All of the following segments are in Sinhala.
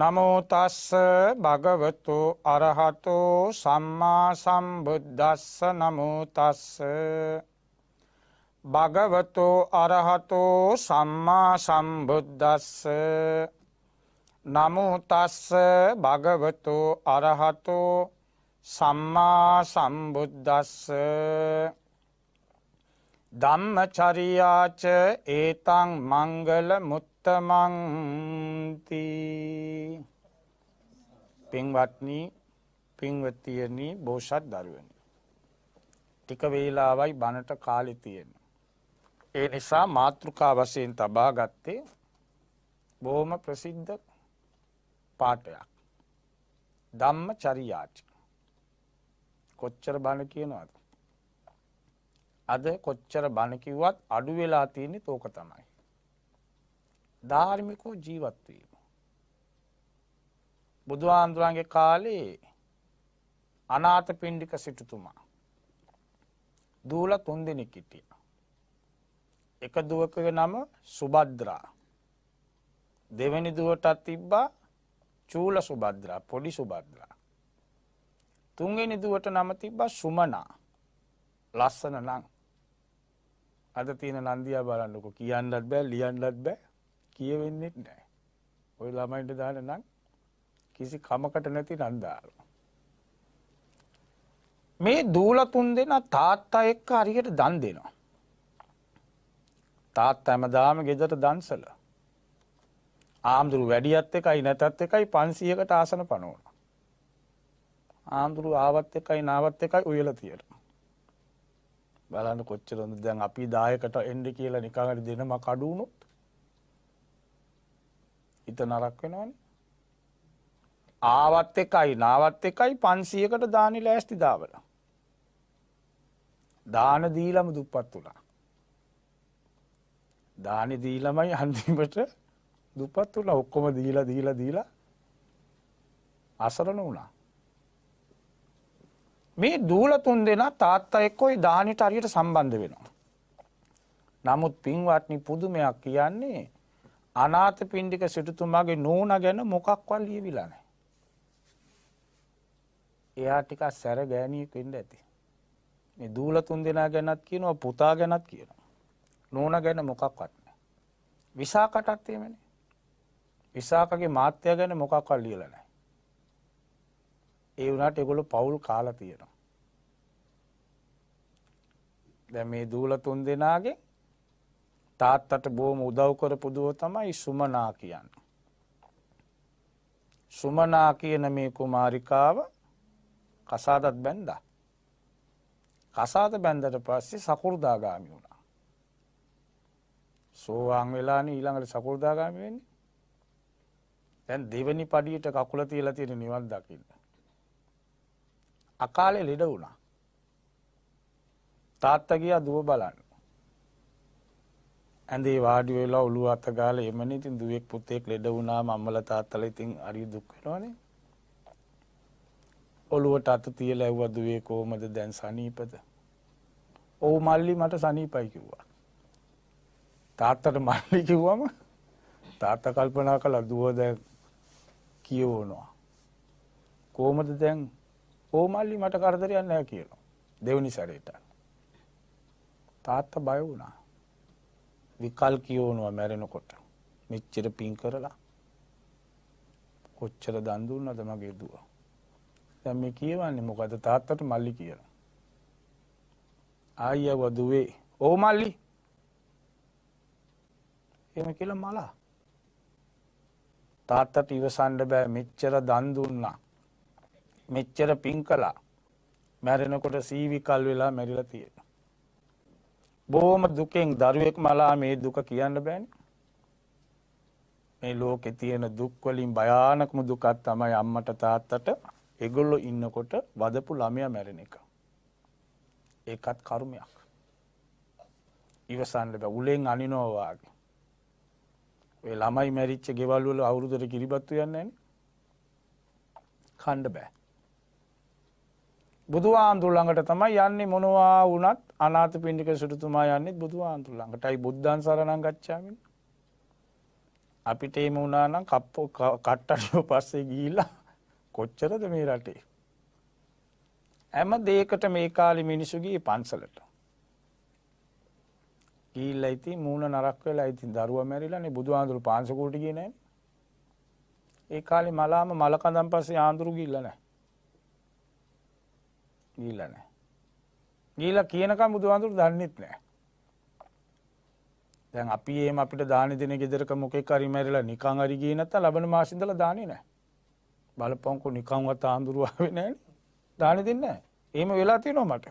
නමෝ තස්ස භගවතු අරහතෝ සම්මා සම්බුද්දස්ස නමෝ තස්ස භගවතු අරහතෝ සම්මා සම්බුද්දස්ස නමෝ තස්ස භගවතු අරහතෝ සම්මා සම්බුද්දස්ස ධම්මචරියාච ඒතං මංගල මුත්තමන්ති. පින්වත්නි, පින්වතියනි, බෝසත් දරුවනි, ටික වේලාවයි බණට කාලෙ තියෙන. ඒ නිසා මාතෘකා වශයෙන් තබා ගත්තේ බොහොම ප්‍රසිද්ධ පාඨයක්, ධම්මචරියාච. කොච්චර බණ කියනවද? අද කොච්චර බණ කිව්වත් අඩු වෙලා තියෙන්නේ තෝක තමයි. ධාර්මිකව ජීවත් වීම. බුදුහාමුදුරන්ගේ කාලේ අනාථපිණ්ඩික සිටුතුමා දූල 3 දෙනෙක් හිටියා. එක දුවකගේ නම සුභද්‍රා. දෙවෙනි දුවටත් තිබ්බා චූල සුභද්‍රා, පොඩි සුභද්‍රා. තුන්වෙනි දුවට නම තිබ්බා සුමනා. ලස්සන නම්. අද තියෙන නන්දියා බලන්නකො, කියන්නත් බෑ, ලියන්නත් බෑ, කියවෙන්නේ නැහැ. ඔය ළමයින්ට දාන නම් කිසි කමකට නැති නන්දාරු. මේ දූල 3 දෙනා තාත්තා එක්ක හරියට දන් දෙනවා. තාත්තා හැමදාම ගෙදර දන්සල. ආම්දුරු වැඩියත් එකයි නැතත් එකයි 500කට ආසන පනවනවා. ආම්දුරු ආවත් එකයි නාවත් එකයි උයලා තියෙනවා. බලන්න කොච්චර හොඳද. දැන් අපි 10කට එන්න කියලා නිකන් හරි දෙනම කඩු වුණොත් හිත නරක වෙනවනේ. ආවත් එකයි නාවත් එකයි 500කට දානි ලෑස්ති දාවල. දාන දීලම දුප්පත් උනා. දානි දීලමයි අන්තිමට දුප්පත් උනා. ඔක්කොම දීලා අසරණ වුණා. මේ දූල 3 දෙනා තාත්තා එක්ක ওই දානෙට හරියට සම්බන්ධ වෙනවා. නමුත් පින්වත්නි, පුදුමයක් කියන්නේ අනාථපිණ්ඩික සිටුතුමාගේ නෝනා ගැන මොකක්වත් ලියවිලා නැහැ. එයා ටිකක් සැර ගෑණියෙක් වෙන්න ඇති. මේ දූල 3 දෙනා ගැනත් කියනවා, පුතා ගැනත් කියනවා. නෝනා ගැන මොකක්වත් නැහැ. විසාකටත් එමෙන්නේ. විසාකගේ මාත්‍යා ගැන මොකක්වත් ලියලා නැහැ. ඒ වුණාට ඒගොල්ලෝ පවුල් කාලා තියෙනවා. දැන් මේ දූල 3 දෙනාගේ තාත්තට බොහොම උදව් කරපු දුව තමයි සුමනා කියන්නේ. සුමනා කියන මේ කුමාරිකාව කසාදත් බැන්දා. කසාද බැන්දට පස්සේ සකු르දාගාමි වුණා. සෝවාන් වෙලානේ ඊළඟට සකු르දාගාමි වෙන්නේ. දැන් දෙවෙනි පඩියට කකුල තියලා තියෙන නිවන් දකින්න. අකාලේ ලෙඩ වුණා. තාත්තා ගියා දුව බලන්න. ඇඳේ වාඩි වෙලා ඔළුව අත ගාලා එමනේ. ඉතින් දුවෙක් පුතෙක් ලෙඩ වුණාම අම්මලා තාත්තලා ඉතින් හරි දුක් වෙනවනේ. ඔළුවට අත තියලා ඇව්වා, දුවේ කොහමද දැන්, සනීපද? ඔව් මල්ලි, මට සනීපයි කිව්වා. තාත්තට මල්ලි කිව්වම තාත්තා කල්පනා කළා, දුව දැන් කියවනවා. කොහමද දැන්? ඕ මල්ලි, මට කරදරයක් නැහැ කියනවා. දෙවෙනි සැරේට තාත්තා බය වුණා. විකල් කියවනවා මැරෙනකොට. මෙච්චර පින් කරලා කොච්චර දන් දුන්නද මගේ දුව. දැන් මේ කියවන්නේ මොකද? තාත්තට මල්ලි කියලා. ආයියව දුවේ, ඕ මල්ලි එහෙම කියලා මලා. තාත්තට ඉවසන්න බෑ. මෙච්චර දන් දුන්නා, මෙච්චර පින් කළා, මැරෙනකොට සීවිකල් වෙලා මැරිලා තියෙනවා. බොහොම දුකෙන් දරුවෙක් මලා මේ දුක කියන්න බෑනේ. මේ ලෝකේ තියෙන දුක් වලින් භයානකම දුකක් තමයි අම්මට තාත්තට ඒගොල්ලෝ ඉන්නකොට වදපු ළමයා මැරෙන එක. ඒකත් කර්මයක්. ඉවසන්න බෑ. උලෙන් අනිනවා වාගේ. ඔය ළමයි මැරිච්ච ගෙවල් වල අවුරුද්දට කිරිබත්තු යන්නේ නැනේ. කන්න බෑ. බුදුහාමුදුර ළඟට තමයි යන්නේ. මොනවා වුණත් අනාථපිණ්ඩික සිටුතුමා යන්නේ බුදුහාමුදුර ළඟටයි. බුද්ධං සරණං ගච්ඡාමි. අපිට එහෙම වුණා නම් කට්ටඩියෝ පස්සේ ගිහිල්ලා කොච්චරද මේ රටේ. හැම දෙයකට මේ කාලේ මිනිස්සු ගියේ පන්සලට. ගිහිල්ලා ඉතින් මූණ නරක් වෙලා ඉතින් දරුවා මැරිලානේ බුදුහාඳුරු පාංශකෝට ගියේ නැහැ. ඒ කාලේ මලාම මල කඳන් පස්සේ ආඳුරු ගිහිල්ලා නැහැ. ගිහිල්ලා නැහැ. ගිහිල්ලා කියනකම් බුදුහාඳුරු දන්නෙත් නැහැ. දැන් අපි එහෙම අපිට දානි දෙන ගෙදරක මොකෙක් හරි මැරිලා නිකන් හරි ගියේ නැත්නම් ලබන මාසෙ ඉඳලා දාන්නේ නැහැ. බලපංකෝ නිකන්වත් ආඳුරු ආවේ නැහැ නේ. දානි දෙන්නේ නැහැ. එහෙම වෙලා තියෙනවා මට.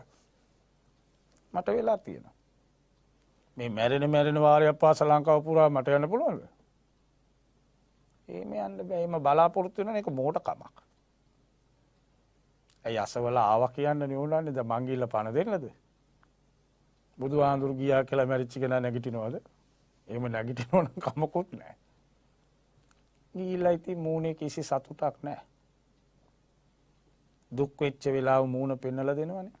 මට වෙලා තියෙනවා. මේ මැරෙන වාරයක් පාස ලංකාව පුරා මට යන්න පුළුවන්ද? එහෙම යන්න බෑ. එහෙම බලාපොරොත්තු වෙන එක මෝඩකමක්. ඇයි අසවල ආවා කියන්න නෙවුණානේ දැන් මං ගිහලා පණ දෙන්නද? බුදුහාඳුරු ගියා කියලා මැරිච්ච කෙනා නැගිටිනවද? එහෙම නැගිටිනව නම් කමකුත් නැහැ. ගිහිල්ලා ඉතින් මූණේ කිසි සතුටක් නැහැ. දුක් වෙච්ච වෙලාව මූණ පෙන්නලා දෙනවනේ.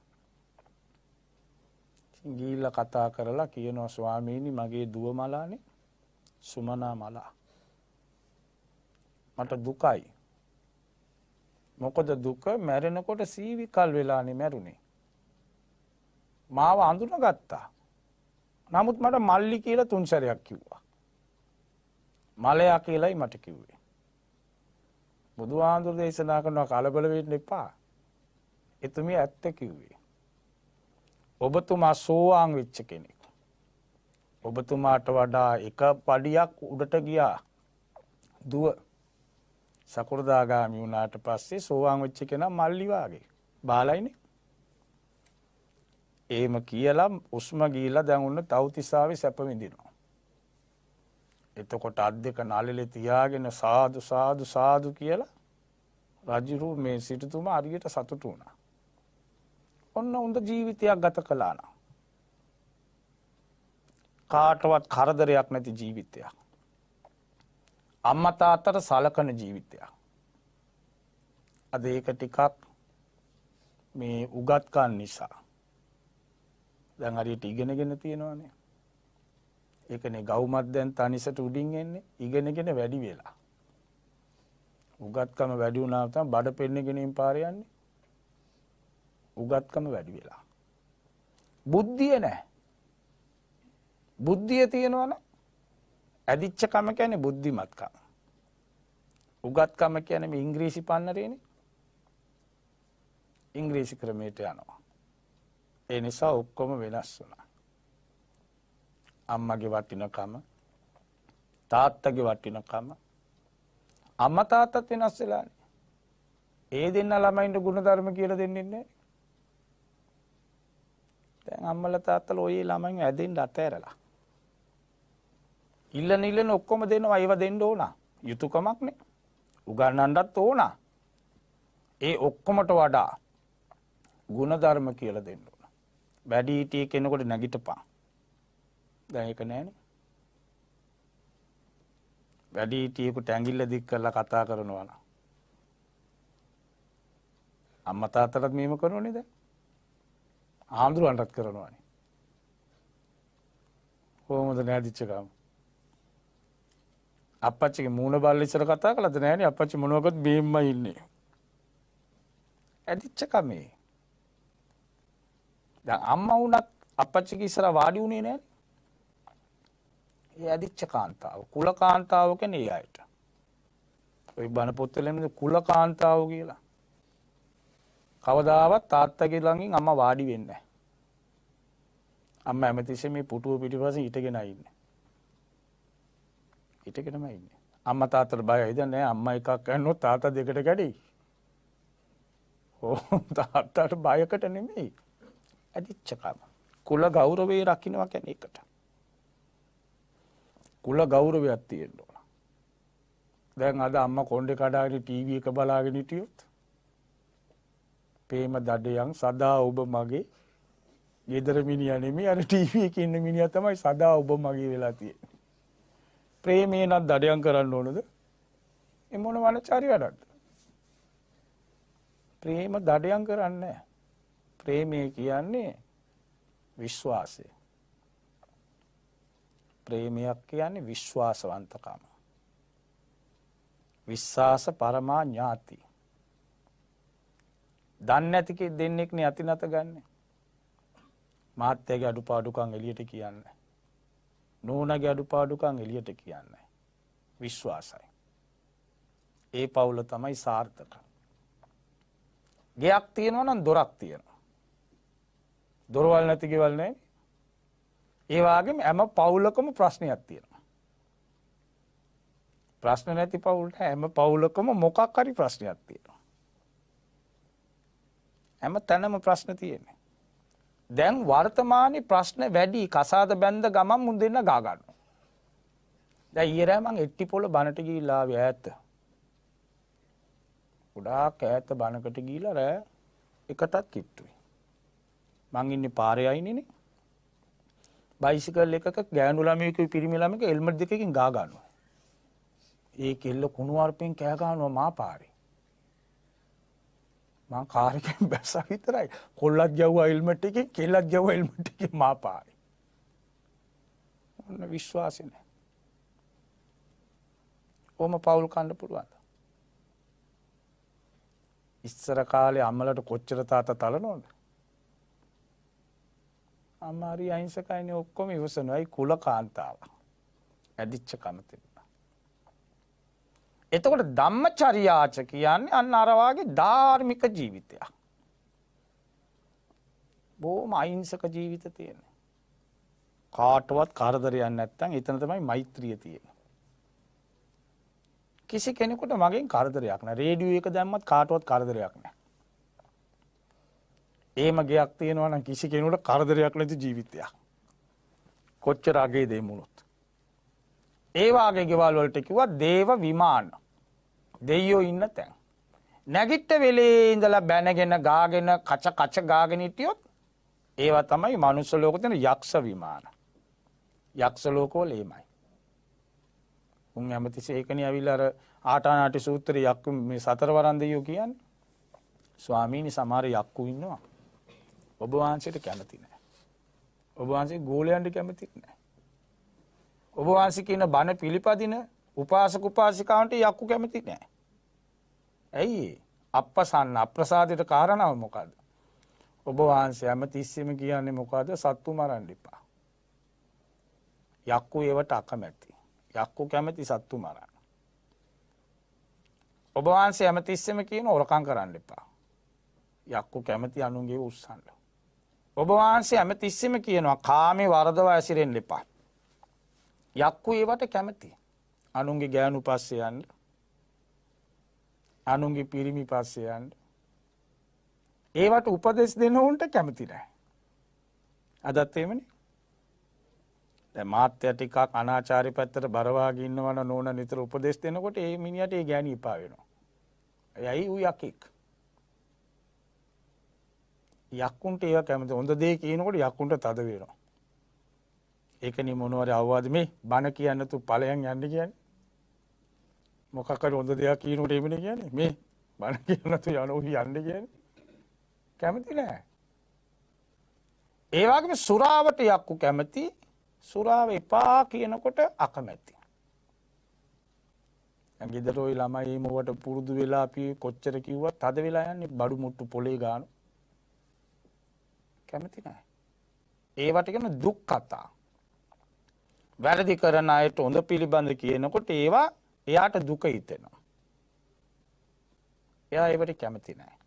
ඉතින් ගිහිල්ලා කතා කරලා කියනවා ස්වාමීනි මගේ දුව මලානේ සුමනා මලා. මට දුකයි. මොකද දුක මැරෙනකොට සීවි කල් වෙලානේ මැරුණේ. මාව අඳුනගත්තා. නමුත් මට මල්ලි කියලා 3 සැරයක් කිව්වා. මලයා කියලායි මට කිව්වේ. බුදුහාඳුරු දේශනා කරනවා කලබල වෙන්න එපා. එතුමිය ඇත්ත කිව්වේ. ඔබතුමා සෝවාන් වෙච්ච කෙනෙක්. ඔබතුමාට වඩා එක පඩියක් උඩට ගියා. දුව සකෘදාගාමි වුණාට පස්සේ සෝවාන් වෙච්ච කෙනා මල්ලි වාගේ. බාලයිනේ. එහෙම කියලා උස්ම ගිහිලා දැන් උන්න තව්තිසාවේ සැප විඳිනවා. එතකොට අත් දෙක නළලේ තියාගෙන සාදු සාදු සාදු කියලා රජුරු මේ සිටුතුමා හරියට සතුටු වුණා. ඔන්න උන්ද ජීවිතයක් ගත කළා නා. කාටවත් කරදරයක් නැති ජීවිතයක්. අම්මා තාත්තට සලකන ජීවිතයක්. අද ඒක ටිකක් මේ උගත්කම් නිසා දැන් හරියට ඉගෙනගෙන තියෙනවානේ. ඒකනේ ගවුමත් දැන් තනිසට උඩින් එන්නේ ඉගෙනගෙන වැඩි වෙලා. උගත්කම වැඩි වුණාම තමයි බඩ පෙන්නගෙන පාරේ යන්නේ. උගත්කම වැඩි වෙලා. බුද්ධිය නැහැ. බුද්ධිය තියෙනවනේ. ඇදිච්ච කම කියන්නේ බුද්ධිමත්කම. උගත්කම කියන්නේ මේ ඉංග්‍රීසි පන්නරේනේ. ඉංග්‍රීසි ක්‍රමයට යනවා. ඒ නිසා ඔක්කොම වෙනස් වුණා. අම්මගේ වටිනකම, තාත්තගේ වටිනකම. අම්මා තාත්තත් වෙනස් වෙලානේ. ඒ දෙන්න ළමයින්ට ගුණධර්ම කියලා දෙන්නේ නැහැ. දැන් අම්මලා තාත්තලා ඔය ළමයින් ඇදෙන්න අතෑරලා. ඉල්ලන ඔක්කොම දෙනවා ඒව දෙන්න ඕන. යුතුයකමක්නේ. උගන්නන්නත් ඕන. ඒ ඔක්කොමට වඩා ගුණධර්ම කියලා දෙන්න ඕන. වැඩි හිටිය කෙනෙකුට නැගිටපන්. දැන් ඒක නෑනේ. වැඩි හිටියෙකුට ඇඟිල්ල දික් කරලා කතා කරනවා නම් අම්මා තාත්තටත් මේම කරනෝනේ දැන්. ආන්දරුවන්ටත් කරනවානේ. කොහොමද නැදිච්ච ගම? අප්පච්චිගේ මූණ බල්ල ඉස්සර කතා කළාද නෑනේ. අප්පච්චි මොනවකත් බේම්මයි ඉන්නේ. ඇදිච්ච කමේ. දැන් අම්මා වුණත් අප්පච්චිගේ ඉස්සර වාඩි වුණේ නෑනේ. ඒ ඇදිච්ච කාන්තාව. කුල කාන්තාව කියන්නේ ඒ අයට. ඔය බණ පොත්වලින් කුල කාන්තාව කියලා. කවදාවත් තාත්තගේ ළඟින් අම්මා වාඩි වෙන්නේ නැහැ. අම්මා හැමතිස්සෙම මේ පුටුව පිටිපස්සේ හිටගෙනයි ඉන්නේ. හිටගෙනම ඉන්නේ. අම්මා තාත්තට බයයිද නැහැ. අම්මා එකක් ගන්නොත් තාත්තා දෙකට කැඩෙයි. තාත්තට බයකට නෙමෙයි. ඇදිච්චකම. කුල ගෞරවේ රකින්නවා කියන්නේ ඒකට. කුල ගෞරවයක් තියෙන්න ඕන. දැන් අද අම්මා කොණ්ඩේ කඩාගෙන ටීවී එක බලාගෙන හිටියොත් ප්‍රේම දඩයන් සදා ඔබ මගේ ගෙදර මිනිහා නෙමෙයි අර ටීවී එකේ ඉන්න මිනිහා තමයි සදා ඔබ මගේ වෙලා තියෙන්නේ. ප්‍රේමේ නම් දඩයන් කරන්න ඕනද? ඒ මොන වනචාරි වැඩක්ද? ප්‍රේම දඩයන් කරන්නේ නැහැ. ප්‍රේමය කියන්නේ විශ්වාසය. ප්‍රේමයක් කියන්නේ විශ්වාසවන්තකම. විශ්වාස පරමා ඥාති. දන්නේ නැති දෙන්නෙක් නේ අති නැත ගන්න. මාත්‍යගේ අඩුපාඩුකම් එළියට කියන්නේ. නෝනාගේ අඩුපාඩුකම් එළියට කියන්නේ. විශ්වාසයි. ඒ පවුල තමයි සාර්ථක. ගෙයක් තියෙනවා නම් දොරක් තියෙනවා. දොරවල් නැති ගෙවල් නැහැ. ඒ වගේම හැම පවුලකම ප්‍රශ්නයක් තියෙනවා. ප්‍රශ්න නැති පවුලට හැම පවුලකම මොකක් හරි ප්‍රශ්නයක් තියෙනවා. හැම තැනම ප්‍රශ්න තියෙනවා. දැන් වර්තමානයේ ප්‍රශ්න වැඩි කසාද බැඳ ගමන් මුන් දෙන්න ගා ගන්නවා. දැන් ඊයරෑ මං එට්ටිපොළ බනට ගිහිල්ලා ආවේ ඈත. ගොඩාක් ඈත බනකට ගිහිල්ලා රෑ එකටත් කිට්ටුයි. මං ඉන්නේ පාරේ අයිනේනේ. බයිසිකල් එකක ගෑනු ළමයෙකුයි පිරිමි ළමයෙක් හෙල්මට් දෙකකින් ගා ගන්නවා. ඒ කෙල්ල කුණු වර්පෙන් කෑ ගන්නවා මා පාරේ. මං කාර් එකෙන් බැස්සා විතරයි. කොල්ලක් ගැව්වා හෙල්මට් එකේ කෙල්ලක් ගැව්වා හෙල්මට් එකේ මා පාරේ. ඔන්න විශ්වාසෙ නැහැ. කොහොම පවුල් කන්න පුළුවන්ද? ඉස්සර කාලේ අම්මලට කොච්චර තාත්තා තලනවද? අම්මා හරි අහිංසකයිනේ ඔක්කොම ඉවසනවායි කුල කාන්තාව. ඇදිච්ච කම තිබුණා. එතකොට ධම්මචර්යාච කියන්නේ අන්න අර වාගේ ධාර්මික ජීවිතයක්. බොහොම අහිංසක ජීවිත තියෙනවා. කාටවත් කරදරයක් නැත්තම් එතන තමයි මෛත්‍රිය තියෙන්නේ. කිසි කෙනෙකුට මගෙන් කරදරයක් නැහැ. රේඩියෝ එක දැම්මත් කාටවත් කරදරයක් නැහැ. එහෙම ගයක් තියෙනවා නම් කිසි කෙනෙකුට කරදරයක් නැති ජීවිතයක්. කොච්චර අගේ දෙමුණොත්. ඒ වාගේ ගෙවල් වලට කිව්වා දේව විමාන. දෙයියෝ ඉන්න තැන්. නැගිට වෙලේ ඉඳලා බැනගෙන ගාගෙන කච ගාගෙන හිටියොත් ඒවා තමයි මනුස්ස ලෝකේ තියෙන යක්ෂ විමාන. යක්ෂ ලෝකවල එමයයි. උන් හැමතිස්සේ ඒකනේ ඇවිල්ලා අර ආටානාටි සූත්‍රයේ යක්කු මේ සතරවරන් දෙයියෝ කියන්නේ. ස්වාමීනි සමහර යක්කු ඉන්නවා. ඔබ වහන්සේට කැමති නැහැ. ඔබ වහන්සේ ගෝලයන්ට කැමති නැහැ. ඔබ වහන්සේ කියන බණ පිළිපදින උපාසක උපාසිකාවන්ට යක්කු කැමති නැහැ. ඇයි අප්පසන්න අප්‍රසාදයට කාරණාව මොකද්ද? ඔබ වහන්සේ හැමතිස්සෙම කියන්නේ මොකද්ද? සත්තු මරන්න එපා. යක්කු ඒවට අකමැති. යක්කු කැමති සත්තු මරන්න. ඔබ වහන්සේ හැමතිස්සෙම කියන හොරකම් කරන්න එපා. යක්කු කැමති අනුන්ගේ උස්සන්න. ඔබ වහන්සේ හැමතිස්සෙම කියනවා කාමේ වරදව ඇසිරෙන්න එපා. යක්කු ඒවට කැමති. අනුන්ගේ ගෑනු පස්සේ යන්න. අනුන්ගේ පිරිමි පස්සේ යන්න. ඒවට උපදෙස් දෙන්න උන්ට කැමති නැහැ. අදත් එහෙමනේ. දැන් මාත්‍ය ටිකක් අනාචාරي පැත්තට බරවාගෙන ඉන්නවන නෝන නිතර උපදෙස් දෙනකොට ඒ මිනිහට ඒ ගෑණි ඉපා වෙනවා. එයයි ඌ යකෙක්. යක්කුන්ට ඒවා කැමති. හොඳ දේ කියනකොට යක්කුන්ට තද වෙනවා. ඒකනේ මොනවාරි අවවාද මේ බණ කියන්න තු ඵලයන් යන්න කියන්නේ. මොකක් හරි හොඳ දෙයක් කියනකොට එමුනේ කියන්නේ. මේ බණ කියන්න තු යනෝ යන්න කියන්නේ. කැමති නෑ. ඒ වගේම සුරාවට යක්කු කැමති. සුරාව එපා කියනකොට අකමැති. ගෙදර ওই ළමයි මොවට පුරුදු වෙලා අපි කොච්චර කිව්වත් තද වෙලා යන්නේ බඩු මුට්ටු පොලේ ගන්න. කැමති නැහැ. ඒවට කියන දුක් කතා. වැරදි කරන අයට හොඳ පිළිබඳ කියනකොට ඒවා එයාට දුක හිතෙනවා. එයා ඒවට කැමති නැහැ.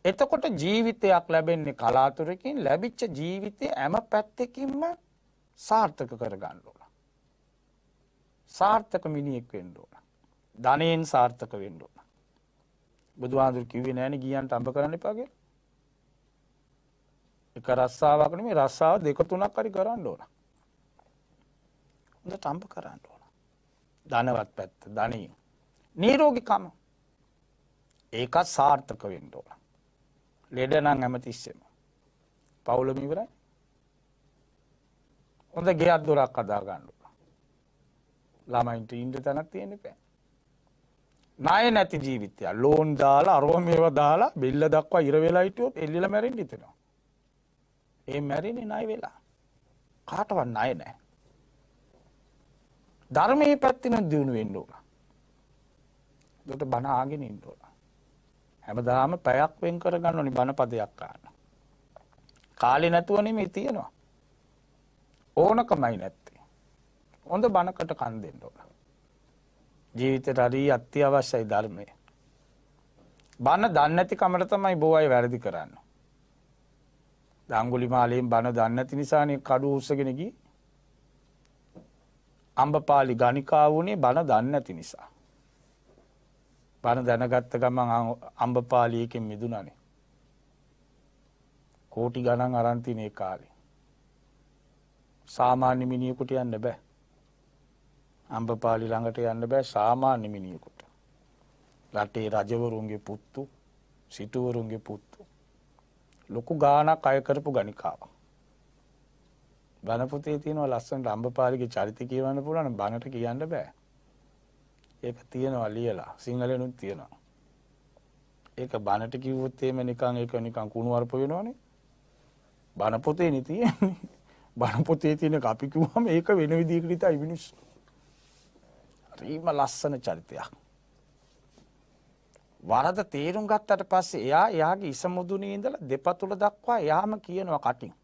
එතකොට ජීවිතයක් ලැබෙන්නේ කලාතුරකින්. ලැබිච්ච ජීවිතේ හැම පැත්තකින්ම සාර්ථක කරගන්න ඕන. සාර්ථක මිනිහෙක් වෙන්න ඕන. ධනෙන් සාර්ථක වෙන්න ඕන. බුදුහාඳුර කිව්වේ නෑනේ ගියන්ට අඹ කරන්න එපා කියලා. එක රස්සාවක් නෙමෙයි රස්සාව දෙක තුනක් හරි කරන්න ඕන. හොඳට අඹ කරන්න ඕන. ධනවත් පැත්ත, ධනිය. නිරෝගීකම. ඒකත් සාර්ථක වෙන්න ඕන. ලෙඩ නම් හැමතිස්සෙම. පවුලම ඉවරයි. හොඳ ගෙයක් දොරක් හදා ගන්න ඕන. ළමයින්ට ඉන්න තැනක් තියෙන්න බෑ. ණය නැති ජීවිතය. ලෝන් දාලා අරව මේවා දාලා බිල්ල දක්වා ඉර වෙලා හිටියොත් එල්ලිලා මැරෙන්න හිතෙනවා. ඒ මැරෙන්නේ ණය වෙලා. කාටවත් ණය නැහැ. ධර්මයේ පැත්තෙන් දිනු වෙන්න ඕන. ඒකට බණ ආගෙන ඉන්න ඕන. හැමදාම පැයක් වෙන් කරගන්න ඕනි බණ පදයක් අහන්න. කාලේ නැතුව නෙමෙයි තියනවා. ඕනකමයි නැත්තේ. හොඳ බණකට කන් දෙන්න ඕන. ජීවිතේට හරි අත්‍යවශ්‍යයි ධර්මය. බණ දන්නේ නැති කමට තමයි බොහෝ අය වැරදි කරන්නේ. අඟුලිමාලයෙන් බණ දන්නේ නැති නිසානේ කඩුව උස්සගෙන ගියේ. අම්බපාලි ගණිකා වුණේ බණ දන්නේ නැති නිසා. බණ දැනගත්ත ගමන් අම්බපාලි එකෙන් මිදුණානේ. කෝටි ගණන් අරන් තිනේ ඒ කාලේ. සාමාන්‍ය මිනිහෙකුට යන්න බෑ. අම්බපාලි ළඟට යන්න බෑ සාමාන්‍ය මිනිහෙකුට. රටේ රජවරුන්ගේ පුත්තු, සිටුවරුන්ගේ පුත්තු. ලොකු ගාණක් අය කරපු ගණිකාව. බණ පොතේ තියෙනවා ලස්සනට අම්බපාලිගේ චරිත කියවන්න පුළුවන් බණට කියන්න බෑ. ඒක තියෙනවා ලියලා සිංහලෙනුත් තියෙනවා. ඒක බණට කිව්වොත් එහෙම නිකන් කුණු වර්ප වෙනවනේ. බණ පොතේ නේ තියෙන්නේ. බණ පොතේ තියෙන අපි කිව්වම ඒක වෙන විදිහකට ඉතයි මිනිස්සු. හරිම ලස්සන චරිතයක්. වරද තේරුම් ගත්තට පස්සේ එයාගේ ඉස මුදුනේ ඉඳලා දෙපතුල දක්වා එයාම කියනවා කටින්.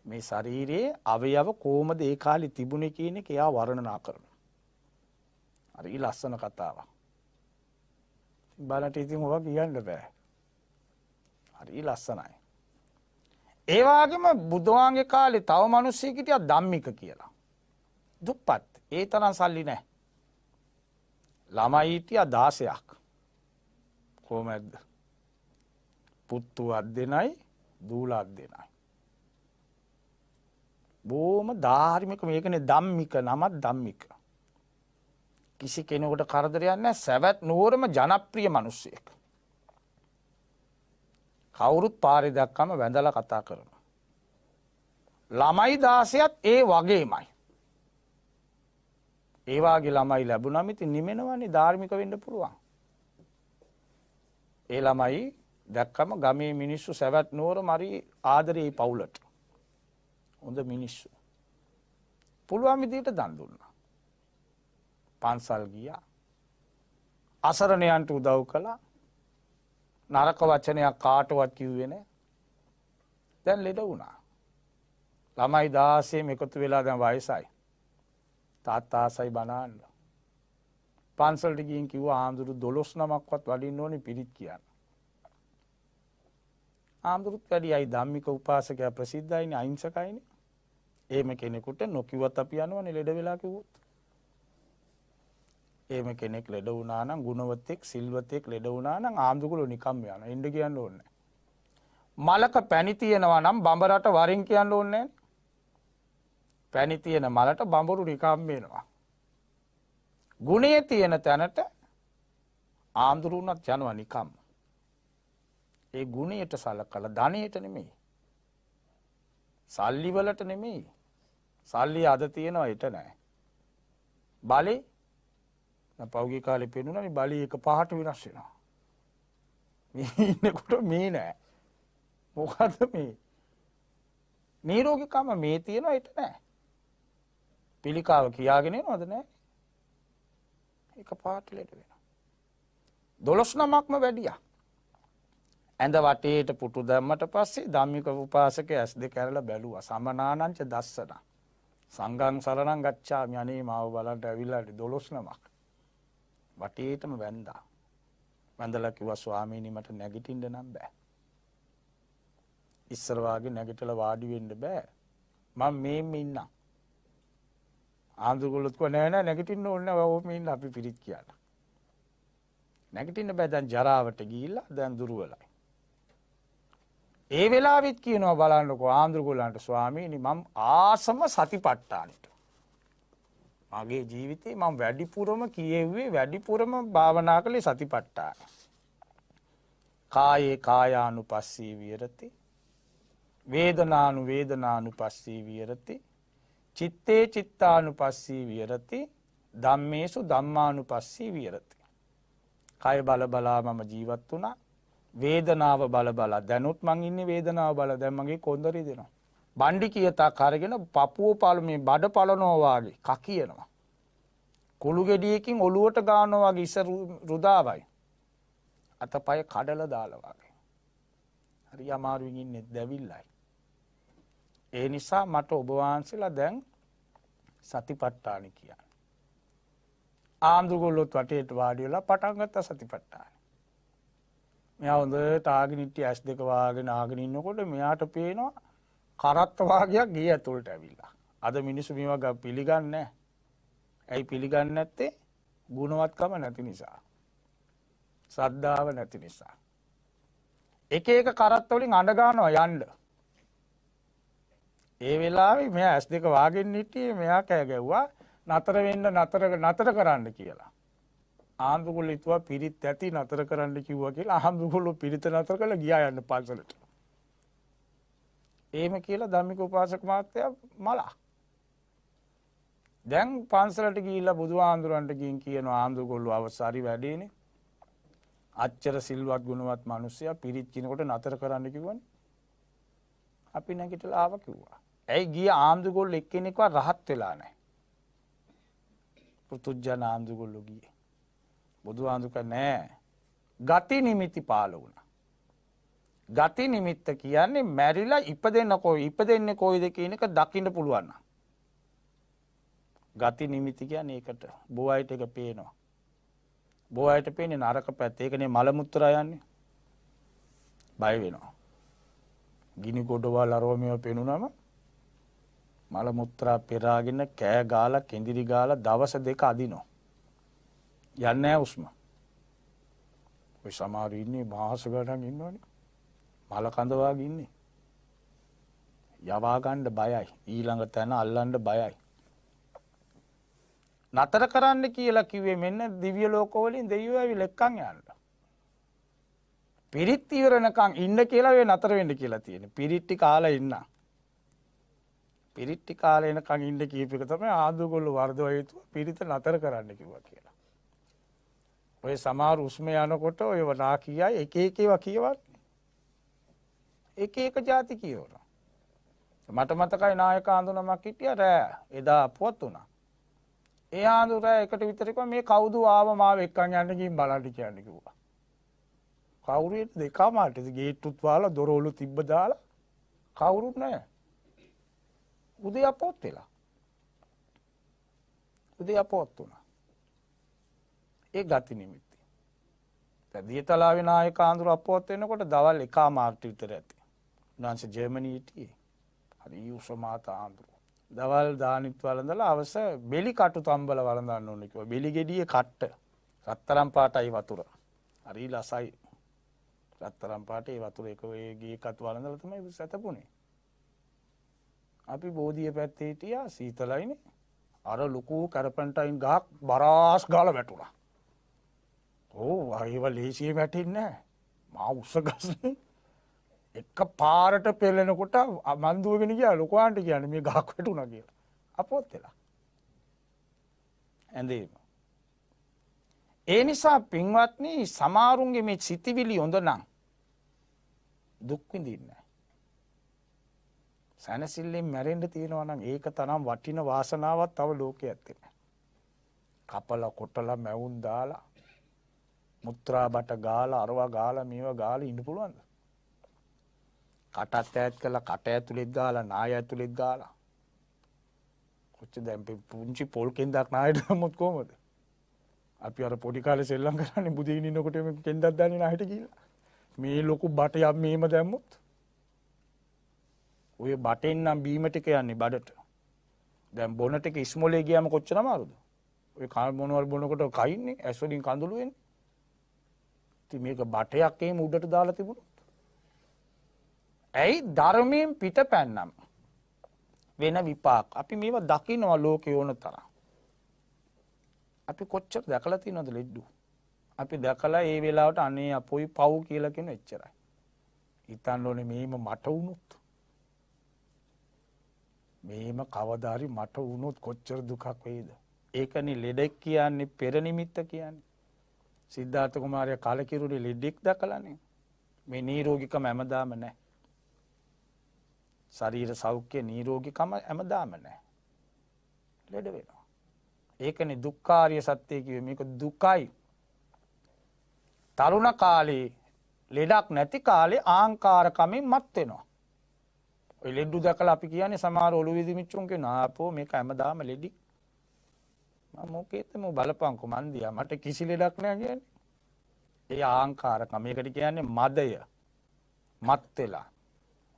මේ ශරීරයේ අවයව කොහොමද ඒ කාලේ තිබුණේ කියන එක එයා වර්ණනා කරනවා. හරි ලස්සන කතාවක්. බලන්න ඉතින් ඔවා කියන්න බෑ. හරි ලස්සනයි. ඒ වගේම බුදුහාමගේ කාලේ තව මිනිස්සෙක් හිටියා ධම්මික කියලා. දුප්පත්. ඒ තරම් සල්ලි නැහැ. ළමයි හිටියා 16ක්. කොහමද? පුත්තු 8 දූලා 8. බොහොම ධාර්මික මේකනේ ධම්මික නමක් ධම්මික. කිසි කෙනෙකුට කරදරයක් නැහැ. සවැත් නුවරම ජනප්‍රිය මිනිස්සෙක්. කවුරුත් පාරේ දැක්කම වැඳලා කතා කරනවා. ළමයි 16ත් ඒ වගේමයි. ඒ වාගේ ළමයි ලැබුණාම ඉතින් නිමෙනවනේ ධාර්මික වෙන්න පුළුවන්. ඒ ළමයි දැක්කම ගමේ මිනිස්සු සවැත් නුවර මරි ආදරේ පවුලට. හොඳ මිනිස්සු. පුළුවන් විදිහට දන් දුන්නා. පන්සල් ගියා. අසරණයන්ට උදව් කළා. නරක වචනයක් කාටවත් කිව්වේ නැහැ. දැන් ලෙඩ වුණා. ළමයි 16 එකතු වෙලා දැන් වයසයි. තාත්තා ආසයි බනන්න. පන්සලට ගිහින් කිව්වා ආම්දුරු 12 නමක්වත් වඩින්න ඕනේ පිරිත් කියන්න. ආම්දුරුත් වැඩියයි ධම්මික උපාසකයා ප්‍රසිද්ධයිනේ අහිංසකයිනේ. එහෙම කෙනෙකුට නොකියුවත් අපි යනවනේ ලෙඩ වෙලා කිව්වොත්. එහෙම කෙනෙක් ලෙඩ වුණා නම් ගුණවතෙක් සිල්වතෙක් ලෙඩ වුණා නම් ආම්දුකුළු නිකම්ම යනවා. එන්න කියන්න ඕනේ. මලක පැණි තියෙනවා නම් බඹරට වරින් කියන්න ඕනේ නැහැ. පැණි තියෙන මලට බඹරු නිකම්ම එනවා. ගුණයේ තියෙන තැනට ආම්දුරුණත් යනවා නිකම්ම. ඒ ගුණයට සලකලා ධනෙට නෙමෙයි. සල්ලි වලට නෙමෙයි. සල්ලි අද තියෙනවා ඊට නෑ. බලේ දැන් පෞගේ කාලේ පෙන්නුනානේ බලේ එක පහට වෙනස් වෙනවා. මේ ඉන්නකොට මේ නෑ. මොකද්ද මේ? නිරෝගීකම මේ තියෙනවා ඊට නෑ. පිළිකාව කියාගෙන එනවද නෑ? එක පහට ලෙඩ වෙනවා. 12 නමක්ම වැඩියා. ඇඳ වටේට පුටු දැම්මට පස්සේ ධම්මික උපාසකයා ඇස් දෙක ඇරලා බැලුවා. සමනානංච දස්සන. සංඝං සරණං ගච්ඡාමි. අනේ මාව බලන්න ඇවිල්ලා 12 නමක්. වටේටම වැන්දා. වැඳලා කිව්වා ස්වාමීනි මට නැගිටින්න නම් බෑ. ඉස්සර වාගේ නැගිටලා වාඩි වෙන්න බෑ. මම මේෙම ඉන්නම්. ආන්දුගලත් කිව්වා නෑ නෑ නැගිටින්න ඕනේ නෑ. ඔව් මේ ඉන්න අපි පිරිත් කියලා. නැගිටින්න බෑ දැන් ජරාවට ගිහිල්ලා දැන් දුර්වලයි. ඒ වෙලාවෙත් කියනවා බලන්නකෝ ආන්දරගොල්ලන්ට ස්වාමීනි මම ආසම සතිපට්ඨානෙට. මගේ ජීවිතේ මම වැඩිපුරම කියෙව්වේ වැඩිපුරම භාවනා කළේ සතිපට්ඨාන. කායේ කායානුපස්සී විහෙරති. වේදනානුපස්සී විහෙරති. චිත්තේ චිත්තානුපස්සී විහෙරති. ධම්මේසු ධම්මානුපස්සී විහෙරති. කය බල බලා මම ජීවත් වුණා. වේදනාව බල බල දැනුත් මං ඉන්නේ වේදනාව බල දැන් මගේ කොන්දරේ දෙනවා. බණ්ඩි කියතක් අරගෙන පපුව පළ මේ බඩ පළනවා වාගේ කකියනවා. කුළු ගෙඩියකින් ඔලුවට ගානවා වගේ ඉස රුදාවයි. අතපය කඩලා දාලා වගේ. හරි අමාරුවෙන් ඉන්නේ දැවිල්ලයි. ඒ නිසා මට ඔබ වහන්සේලා දැන් සතිපට්ඨාන කියන්නේ. ආම්දුගොල්ලොත් වටේට වාඩි වෙලා පටන් ගත්ත සතිපට්ඨාන. මෙයා හොඳට ආගෙන හිටිය ඇස් දෙක වාගෙන ආගෙන ඉන්නකොට මෙයාට පේනවා කරත්ත වාගයක් ගේ ඇතුළට ඇවිල්ලා. අද මිනිස්සු මේවා පිළිගන්නේ නැහැ. ඇයි පිළිගන්නේ නැත්තේ? ගුණවත්කම නැති නිසා. ශ්‍රද්ධාව නැති නිසා. එක එක කරත්ත වලින් අඬ ගන්නවා යන්න. ඒ වෙලාවේ මෙයා ඇස් දෙක වාගෙන හිටියේ මෙයා කෑ ගැව්වා නතර වෙන්න නතර කරන්න කියලා. ආම්දුගොල්ලෝ හිතුවා පිරිත් ඇති නතර කරන්න කිව්වා කියලා. ආම්දුගොල්ලෝ පිරිත නතර කළා ගියා යන්න පන්සලට. එහෙම කියලා ධම්මික උපාසක මහත්තයා මලා. දැන් පන්සලට ගිහිල්ලා බුදුහාඳුරන්ට ගින් කියනවා ආම්දුගොල්ලෝ අවසාරි වැඩේනේ. අච්චර සිල්වත් ගුණවත් මිනිස්සයා පිරිත් කිනකොට නතර කරන්න කිව්වනේ. අපි නැගිටලා ආවා කිව්වා. ඇයි ගිය ආම්දුගොල්ලෝ එක්කෙනෙක්ව රහත් වෙලා නැහැ. පුතුජන ආම්දුගොල්ලෝ ගියේ. බුදුහාඳුක නෑ. ගති නිමිති පාල වුණා. ගති නිමිත්ත කියන්නේ මැරිලා ඉපදෙන්නේ කොයිද කියන එක දකින්න පුළුවන්. ගති නිමිති කියන්නේ ඒකට. බොයිට එක පේනවා. බොයිට පේන්නේ නරක පැත්ත. ඒකනේ මල මුත්‍රා යන්නේ. බය වෙනවා. ගිනි ගොඩවල් අරෝමිය පේනුනම මල මුත්‍රා පෙරාගෙන කෑ ගාලා කෙඳිරි ගාලා දවස් දෙක අදිනවා. යන්නේ නැහැ උස්ම. ඔය සමහරු ඉන්නේ මාස ගණන් ඉන්නවනේ. මල කඳ වාගේ ඉන්නේ. යවා ගන්න බයයි. ඊළඟ තැන අල්ලන්න බයයි. නතර කරන්න කියලා කිව්වේ මෙන්න දිව්‍ය ලෝකවලින් දෙවියෝ ඇවිල්ලා එක්කන් යන්න. පිරිත් ඉවරනකන් ඉන්න කියලා වේ නතර වෙන්න කියලා තියෙන්නේ. පිරිට්ටි කාලා ඉන්න. පිරිට්ටි කාලා එනකන් ඉන්න කීප එක තමයි ආදුගොල්ලෝ වර්ධව හේතුව පිරිත නතර කරන්න කිව්වා කියලා. ඔය සමහර උස්ම යනකොට ඔය වනා කියයි එක එක ඒවා කියවන්නේ. එක එක જાති කියවනවා. මට මතකයි නායක ආඳුනමක් හිටියා රෑ එදා පොත් උනා. ඒ ආඳුර එකට විතර කිව්වා මේ කවුද ආව මාව එක්කන් යන්න ගිහින් බලන්න කියන්නේ කිව්වා. කවුරුත් දෙකමාරට ගේට්ටුත් වාලා දොරවලු තිබ්බ දාලා කවුරුත් නැහැ. උදේ අපොත් වෙලා. උදේ අපොත් උනා. ඒ ගති නිමිති. දැන් දියතලාවේ නායක ආඳුර අපොත් වෙනකොට දවල් 1:00 විතර ඇති. උන්වහන්සේ ජර්මනියේ හිටියේ. හරි උසමාත ආඳුර. දවල් දානිත් වළඳලා අවස බෙලි කටු තම්බල වළඳන්න ඕනේ කිව්වා. බෙලි ගෙඩියේ කට්ට. රත්තරන් පාටයි වතුර. හරි ලසයි. රත්තරන් පාටේ වතුර එක වේගී එකත් වළඳලා තමයි සැතපුනේ. අපි බෝධිය පැත්තේ හිටියා සීතලයිනේ. අර ලොකු කරපන්ටයින් ගහක් බරාස් ගාලා වැටුණා. ඒව ලේසියෙන් වැටෙන්නේ නැහැ. මා උස්ස ගස්නේ. එක පාරට පෙළෙනකොට මන් දුවගෙන ගියා ලොකුවන්ට කියන්නේ මේ ගහක් වැටුණා කියලා. අපොත් වෙලා. ඇඳේම. ඒ නිසා පින්වත්නි සමාරුන්ගේ මේ සිතිවිලි හොඳ නම් දුක් විඳින්නේ නැහැ. සනසිල්ලෙන් මැරෙන්න තියෙනවා නම් ඒක තරම් වටින වාසනාවක් තව ලෝකයේ ඇත්තේ නැහැ. කපල කොටලා මැවුම් දාලා මුත්‍රා බට ගාලා අරවා ගාලා මේවා ගාලා ඉන්න පුළුවන්ද? කටත් ඈත් කළා කට ඇතුලෙත් ගාලා නාය ඇතුලෙත් ගාලා කොච්චර දැන් පුංචි පොල් කෙන්දක් නායට නමුත් කොහමද? අපි අර පොඩි කාලේ සෙල්ලම් කරන්නේ බුදින් ඉන්නකොට මේ කෙන්දක් දාන්නේ නායට ගිහලා. මේ ලොකු බටයක් මෙහෙම දැම්මොත් ඔය බටෙන් නම් බීම ටික යන්නේ බඩට. දැන් බොන ටික ඉස්මොලේ ගියාම කොච්චර අමාරුද? ඔය කන මොනවල් බොනකොට කයින්නේ ඇස් වලින් කඳුළු වෙන්නේ. ඉතින් මේක බටයක් එහෙම උඩට දාලා තිබුණොත්. ඇයි ධර්මයෙන් පිටපැන්නම් වෙන විපාක. අපි මේව දකින්නවා ලෝකේ ඕන තරම්. අපි කොච්චර දැකලා තියෙනවද ලෙඩ්ඩු? අපි දැකලා ඒ වෙලාවට අනේ අපොයි පව් කියලා කියන එච්චරයි. හිතන්න ඕනේ මේම මට වුණොත්. මේම කවදාරි මට වුණොත් කොච්චර දුකක් වෙයිද? ඒකනේ ලෙඩෙක් කියන්නේ පෙර නිමිත්ත කියන්නේ. සිද්ධාර්ථ කුමාරයා කලකිරුනේ ලෙඩෙක් දැකලානේ. මේ නිරෝගීකම හැමදාම නැහැ. ශරීර සෞඛ්‍ය නිරෝගීකම හැමදාම නැහැ. ලෙඩ වෙනවා. ඒකනේ දුක්ඛාරිය සත්‍ය කිව්වේ. මේක දුකයි. තරුණ කාලේ ලෙඩක් නැති කාලේ ආංකාරකමෙන් මත් වෙනවා. ඔය ලෙඩු දැකලා අපි කියන්නේ සමහර ඔළුව විදිමිච්චුන් කියන ආපෝ මේක හැමදාම ලෙඩි. මම මොකේද මම බලපංකො මන්දියා මට කිසි ලෙඩක් නෑ කියන්නේ. ඒ ආංකාරකම. මේකට කියන්නේ මදය. මත් වෙලා.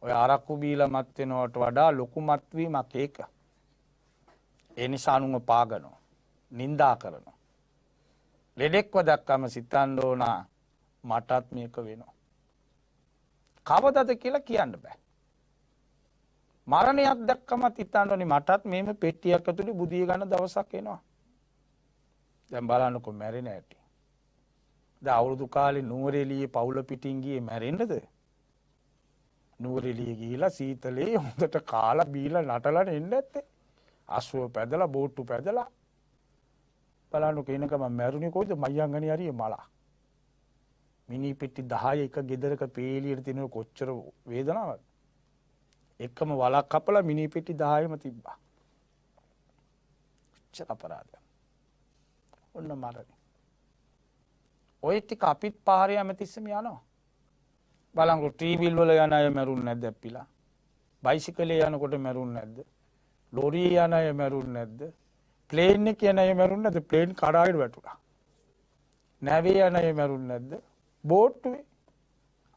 ඔය අරක්කු බීලා මත් වෙනවට වඩා ලොකු මත් වීමක් ඒක. ඒ නිසා අනුම පාගනවා. නින්දා කරනවා. ලෙඩෙක්ව දැක්කම සිතන්න ඕන මටත් මේක වෙනවා. කවදද කියලා කියන්න බෑ. මරණයක් දැක්කම හිතන්න ඕනේ මටත් මේම පෙට්ටියක් ඇතුලේ බුදිය ගන්න දවසක් එනවා. දැන් බලන්නකො මැරෙන ඇටි. දැන් අවුරුදු කාලේ නුවරඑළියේ පවුල පිටින් ගියේ මැරෙන්නද? නුවරඑළියේ ගිහිලා සීතලේ හොඳට කාලා බීලා නටලා එන්න ඇත්තේ. අසුව පැදලා බෝට්ටු පැදලා බලන්න කෙනකම මැරුණේ කොයිද මයංගණි හරිය මලා. මිනි පෙට්ටි 10 එක ගෙදරක පේලියට තිනු කොච්චර වේදනාවක්ද? එකම වලක් කපලා මිනි පෙට්ටි 10ම තිබ්බා. කොච්චර අපරාධයක්. ඔන්න මරණය. ඔය ටික අපිත් පාරේ හැමතිස්සෙම යනවා. බලංගු ටීවීල් වල යන අය මැරුන්නේ නැද්ද අපිලා? බයිසිකලේ යනකොට මැරුන්නේ නැද්ද? ලෝරියේ යන අය මැරුන්නේ නැද්ද? ප්ලේන් එකේ යන අය මැරුන්නේ නැද්ද? ප්ලේන් කඩාගෙන වැටුණා. නැවේ යන අය මැරුන්නේ නැද්ද? බෝට්ටුවේ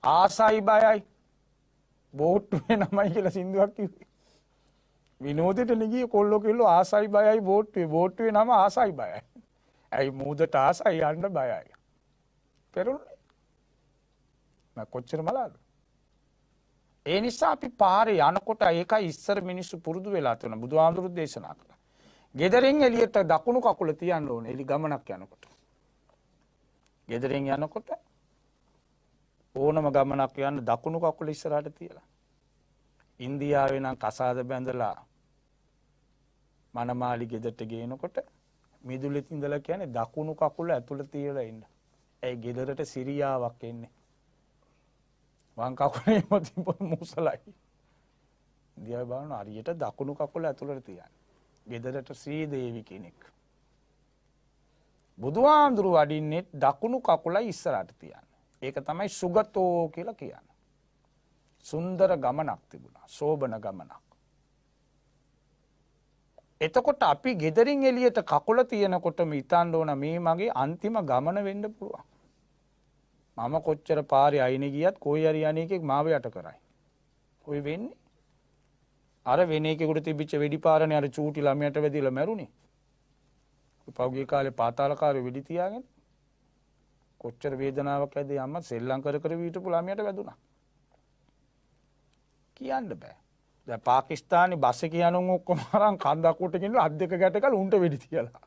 ආසයි බයයි බෝට්ටුවේ නමයි කියලා සින්දුවක් කිව්වේ. විනෝදෙට නිගිය කොල්ලෝ කිල්ලෝ ආසයි බයයි බෝට්ටුවේ නම ආසයි බයයි. ඇයි මූදට ආසයි යන්න බයයි. පෙරුණේ. මම කොච්චර මලාද? ඒ නිසා අපි පාරේ යනකොට ඒකයි ඉස්සර මිනිස්සු පුරුදු වෙලා තියෙන බුදුහාමුදුරු දේශනා කළා. ගෙදරින් එළියට දකුණු කකුල තියන්න ඕනේ එලි ගමනක් යනකොට. ගෙදරින් යනකොට ඕනම ගමනක් යන්න දකුණු කකුල ඉස්සරහට තියලා. ඉන්දියාවේ නම් කසාද බැඳලා මනමාලි ගෙදරට ගේනකොට මිදුලෙත් ඉඳලා කියන්නේ දකුණු කකුල ඇතුළට තියලා ඉන්න. ඒ ගෙදරට සිරියාවක් එන්නේ. වම් කකුලේ මොතිපො මුසලයි. ඉන්දියාවේ බලන හරියට දකුණු කකුල ඇතුළට තියන්නේ. ගෙදරට ශ්‍රී දේවි කෙනෙක්. බුදුහාමුදුරු වඩින්නේ දකුණු කකුලයි ඉස්සරහට තියන්නේ. ඒක තමයි සුගතෝ කියලා කියන්නේ. සුන්දර ගමනක් තිබුණා. සෝබන ගමනක්. එතකොට අපි ගෙදරින් එළියට කකුල තියනකොටම හිතන්න ඕන මේ මගේ අන්තිම ගමන වෙන්න පුළුවන්. මම කොච්චර පාරේ අයිනේ ගියත් කොයි හරි අනේකෙක් මාව යට කරයි. කොයි වෙන්නේ? අර වෙන එකෙකුට තිබිච්ච වෙඩි පාරනේ අර චූටි ළමයට වැදිලා මැරුණේ. පෞගේ කාලේ පාතාලකාරයෝ වෙඩි තියාගෙන කොච්චර වේදනාවක් ඇද්ද යම්ම සෙල්ලම් කර කර වීටපු ළමයට වැදුනා. කියන්න බෑ. දැන් පාකිස්තානි බස් එකේ යනුන් ඔක්කොම අරන් කන්දක් උට ගෙනලා අත් දෙක ගැට ගාලා උන්ට වෙඩි තියලා.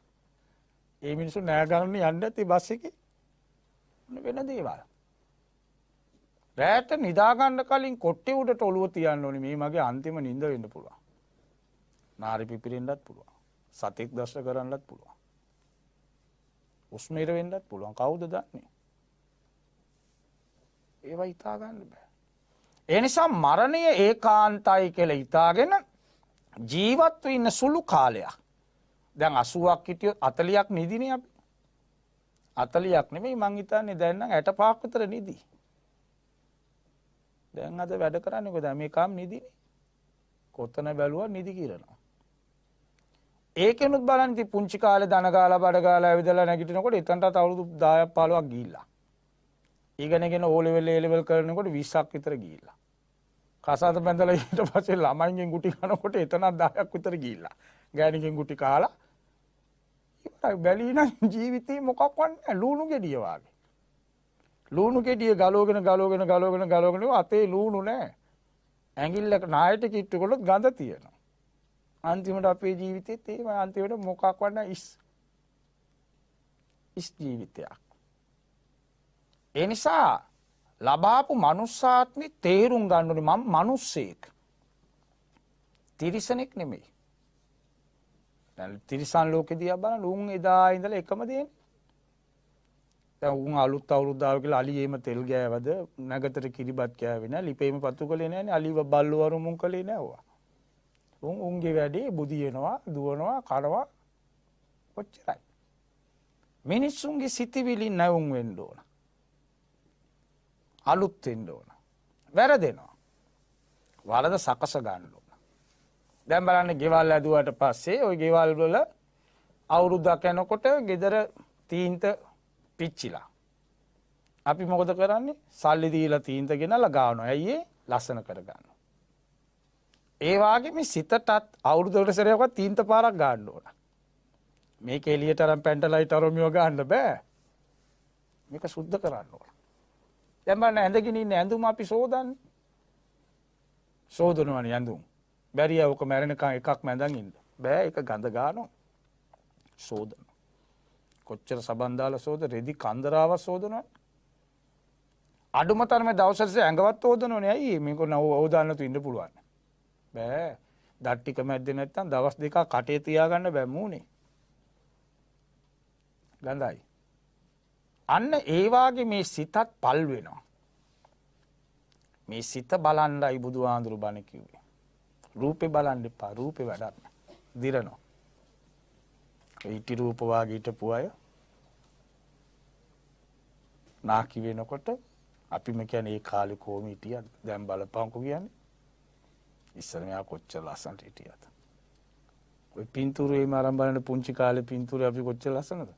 ඒ මිනිස්සු නෑ ගන්න යන්නේ නැති බස් එකේ. වෙන දේවල්. රැට නිදා ගන්න කලින් කොට්ටේ උඩට ඔළුව තියන්න ඕනේ මේ මගේ අන්තිම නිින්ද වෙන්න පුළුවන්. නාරි පිපිරෙන්නත් පුළුවන්. සතෙක් දෂ්ට කරන්නත් පුළුවන්. උස්මීර වෙන්නත් පුළුවන්. කවුද දන්නේ? ඒවා හිතා ගන්න බෑ. ඒ නිසා මරණය ඒකාන්තයි කියලා හිතාගෙන ජීවත් වෙන්න සුළු කාලයක්. දැන් 80ක් හිටියොත් 40ක් නිදිනේ අපි. 40ක් නෙමෙයි මං හිතන්නේ දැන් නම් 65ක් විතර නිදි. දැන් අද වැඩ කරන්නේ කොහොමද මේ කම් නිදිනේ. කොතන බැලුවා නිදි කිරනවා. ඒකෙනුත් බලන්න ඉතින් පුංචි කාලේ දන ගාලා බඩ ගාලා ඇවිදලා නැගිටිනකොට එතනටත් අවුරුදු 10ක් 15ක් ගිහිල්ලා. ඊගෙනගෙන ඕ ලෙවල් කරනකොට 20ක් විතර ගිහිල්ලා. කසාද බැඳලා ඊට පස්සේ ළමයින්ගෙන් ගුටි කනකොට එතනත් 10ක් විතර ගිහිල්ලා. ගෑණිගෙන් ගුටි කාලා ඉවරයි. බැලී නම් ජීවිතේ මොකක්වත් නැහැ. ලුණු ගෙඩිය වාගේ. ලුණු ගෙඩිය ගලවගෙන අතේ ලුණු නැහැ. ඇඟිල්ලක නායට කිට්ටු කළොත් ගඳ තියෙනවා. අන්තිමට අපේ ජීවිතේත් ඒම අන්තිමට මොකක්වත් නැහැ. ඉස් ජීවිතයක්. ඒ නිසා ලබාපු මනුස්සාත්මේ තේරුම් ගන්න ඕනේ මම මිනිස්සෙක්. තිරිසනෙක් නෙමෙයි. දැන් තිරිසන් ලෝකෙදී බලන්න උන් එදා ඉඳලා එකම දෙන්නේ. දැන් උන් අලුත් අවුරුද්දාව කියලා අලියේම තෙල් ගෑවද නැගතර කිරිබත් කෑවේ නැහැ. ලිපේම පත්තු කළේ නැහැනේ. අලිව බල්ලෝ වරුමුන් කළේ නැවවා. උන්ගේ වැඩේ බුදියනවා, දුවනවා, කනවා. කොච්චරයි. මිනිස්සුන්ගේ සිතිවිලි නැවුම් වෙන්න ඕන. අලුත් වෙන්න ඕන. වැරදෙනවා. වරද සකස ගන්න ඕන. දැන් බලන්න ගෙවල් ඇදුවට පස්සේ ওই ගෙවල් වල අවුරුද්දක් යනකොට ගෙදර තීන්ත පිච්චිලා. අපි මොකද කරන්නේ? සල්ලි දීලා තීන්ත ගෙනලා ගානවා. ඇයි ඒ? ලස්සන කරගන්නවා. ඒ වගේ මේ සිතටත් අවුරුද්දකට සැරයක්වත් තීන්ත පාරක් ගන්න ඕන. මේක එළියට අරන් පැන්ටලයිට් අරමියව ගන්න බෑ. මේක සුද්ධ කරන්න ඕන. දැන් බලන්න ඇඳගෙන ඉන්න ඇඳුම අපි සෝදන්නේ. සෝදනවනේ ඇඳුම්. බැරිය ඔක මැරෙනකන් එකක් මැදන් ඉන්න. බෑ ඒක ගඳ ගන්නවා. සෝදන. කොච්චර සබන් දාලා සෝද රෙදි කන්දරාව සෝදනවා. අඩුම තරමේ දවසට ඇඟවත් හොදනෝනේ. ඇයි මේක නෝදාන්න තු ඉන්න පුළුවන්. බෑ. දත් ටික මැද්දේ නැත්තම් දවස් දෙකක් කටේ තියාගන්න බෑ මූණේ. ගඳයි. අන්න ඒ වාගේ මේ සිතත් පල් වෙනවා. මේ සිත බලන්නයි බුදුහාඳුරු බණ කිව්වේ. රූපේ බලන්න එපා. රූපේ වැඩක් නෑ. දිරනවා. ඊටි රූප වාගේ හිටපු අය නාකි වෙනකොට අපිම කියන්නේ ඒ කාලේ කොහොම හිටියද? දැන් බලපංකෝ කියන්නේ. ඉස්සර මෙයා කොච්චර ලස්සනට හිටියද? ඔය පින්තූරේම අරන් බලන පුංචි කාලේ පින්තූරේ අපි කොච්චර ලස්සනද?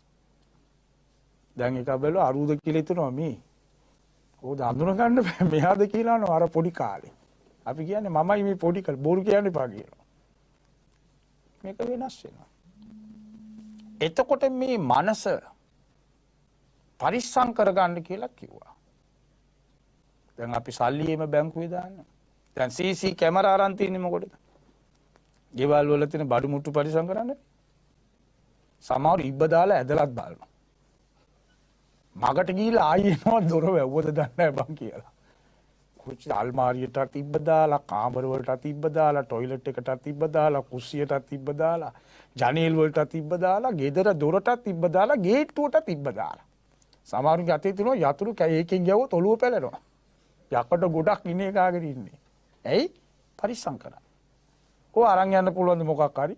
දැන් එක බැලුවා අරුද කියලා හිතනවා මේ. ඕක අඳුන ගන්න බෑ. මෙයාද කියලා නෝ අර පොඩි කාලේ. අපි කියන්නේ මමයි මේ පොඩි කාලේ බොරු කියන්න එපා කියනවා. මේක වෙනස් වෙනවා. එතකොට මේ මනස පරිස්සම් කරගන්න කියලා කිව්වා. දැන් අපි සල්ලියේම බැංකුවේ දාන්න. දැන් CC කැමරා අරන් තින්නේ මොකටද? ගෙවල් වල තියෙන බඩු මුට්ටු පරිස්සම් කරන්න. සමහර ඉබ්බ දාලා ඇදලත් බලනවා. මගට ගිහිල්ලා ආයෙ එනවා දොර වැව්වද දන්නේ නැහැ බං කියලා. කුච්චි අල්මාරියටත් ඉබ්බ දාලා, කාමර වලටත් ඉබ්බ දාලා, টয়ලට් එකටත් ඉබ්බ දාලා, කුස්සියටත් ඉබ්බ දාලා, ජනේල් වලටත් ඉබ්බ දාලා, ගෙදර දොරටත් ඉබ්බ දාලා, ගේට්ටුවටත් ඉබ්බ දාලා. සමහරුන්ගේ අතේ තියෙනවා යතුරු ඒකෙන් ගියවොත් ඔළුව පැලෙනවා. යකට ගොඩක් ඉන්නේ කාගෙන ඉන්නේ. ඇයි? පරිස්සම් කරා. කො අරන් යන්න පුළුවන්ද මොකක් හරි?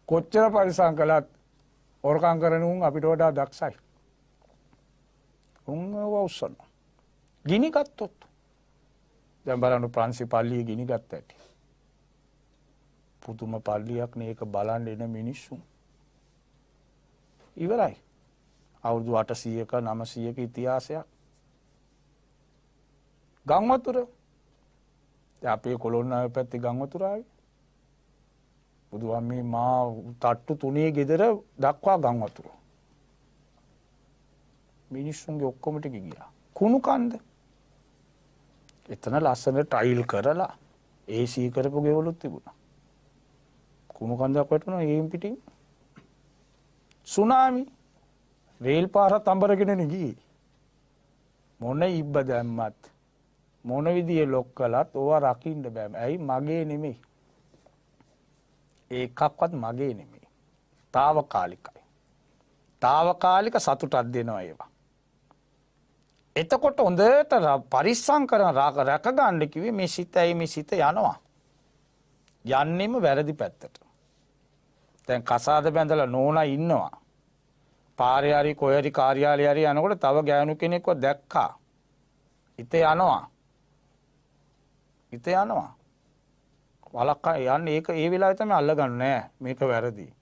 කොච්චර පරිස්සම් කළත් හොරකම් කරන උන් අපිට වඩා දක්ෂයි. උන් වවුසන. ගිනි ගත්තොත් දැන් බලන්න ප්‍රංශි පල්ලියේ ගිනි ගත්ත ඇති. පුදුම පල්ලියක් නේ ඒක බලන්න එන මිනිස්සු. ඉවරයි. අවුරුදු 800ක 900ක ඉතිහාසයක්. ගම් වතුර. දැන් අපේ කොළොන්නාවේ පැත්තේ ගම් වතුර ආවේ. බුදුහාමී මා තට්ටු තුනේ ගෙදර දක්වා ගම් වතුර. මිනිස්සුන්ගේ ඔක්කොම ටික ගියා. කුණු කන්ද. එතන ලස්සන ටයිල් කරලා AC කරපු ගෙවලුත් තිබුණා. කුණු කන්දක් වැටුණා ඒම් පිටින්. සුනාමි. රේල් පාරත් අඹරගෙන ගියේ. මොන ඉබ්බ දැම්මත් මොන විදියෙ ලොක් කළත් ඕවා රකින්න බෑ. ඇයි? මගේ නෙමෙයි. ඒකක්වත් මගේ නෙමෙයි. తాවකාලිකයි. తాවකාලික සතුටක් දෙනවා ඒවා. එතකොට හොඳට පරිස්සම් කරන රැක ගන්න කිව්වේ මේ සිතයි මේ සිත යනවා. යන්නෙම වැරදි පැත්තට. දැන් කසාද බැඳලා නෝනා ඉන්නවා. පාරේ හරි කොහේ හරි කාර්යාලේ හරි යනකොට තව ගෑනු කෙනෙක්ව දැක්කා. හිත යනවා. හිත යනවා. වලක්ක යන්නේ ඒක ඒ වෙලාවේ තමයි අල්ලගන්නේ නෑ මේක වැරදි.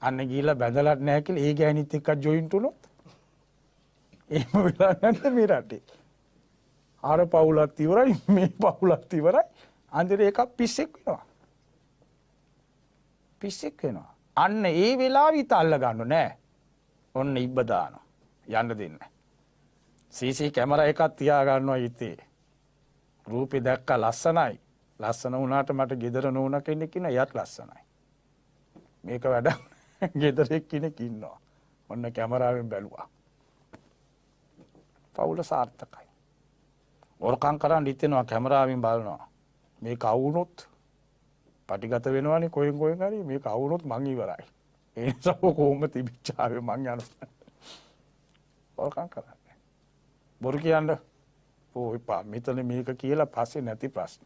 අන්න ගිහිල්ලා බැඳලත් නැහැ කියලා ඒ ගෑනිත් එක්ක ජොයින්ට් වුණොත් එහෙම වෙලා නැත්නම් මේ රටේ. අර පවුලත් ඉවරයි මේ පවුලත් ඉවරයි. අන්තිමට එකක් පිස්සෙක් වෙනවා. පිස්සෙක් වෙනවා. අන්න ඒ වෙලාවෙ ඉත අල්ල ගන්න නෑ. ඔන්න ඉබ්බ දානවා. යන්න දෙන්නේ. CC කැමරා එකක් තියා ගන්නවා ඉතේ. රූපේ දැක්ක ලස්සනයි. ලස්සන වුණාට මට ගෙදර නෝනා කෙනෙක් ඉන්න යත් ලස්සනයි. මේක වැඩ ගෙදර කෙනෙක් ඉන්නවා. ඔන්න කැමරාවෙන් බැලුවා. පවුල සාර්ථකයි. වරකම් කරන් හිටිනවා කැමරාවෙන් බලනවා. මේක අවුනොත් පටිගත වෙනවනේ කොහෙන් හරි මේක අවුනොත් මං ඉවරයි. ඒ නිසා කොහොම තිබිච්චාවේ මං යනවා. වරකම් කරන්නේ. බොරු කියන්නේ ඕයිපා මෙතන මේක කියලා පස්සේ නැති ප්‍රශ්න.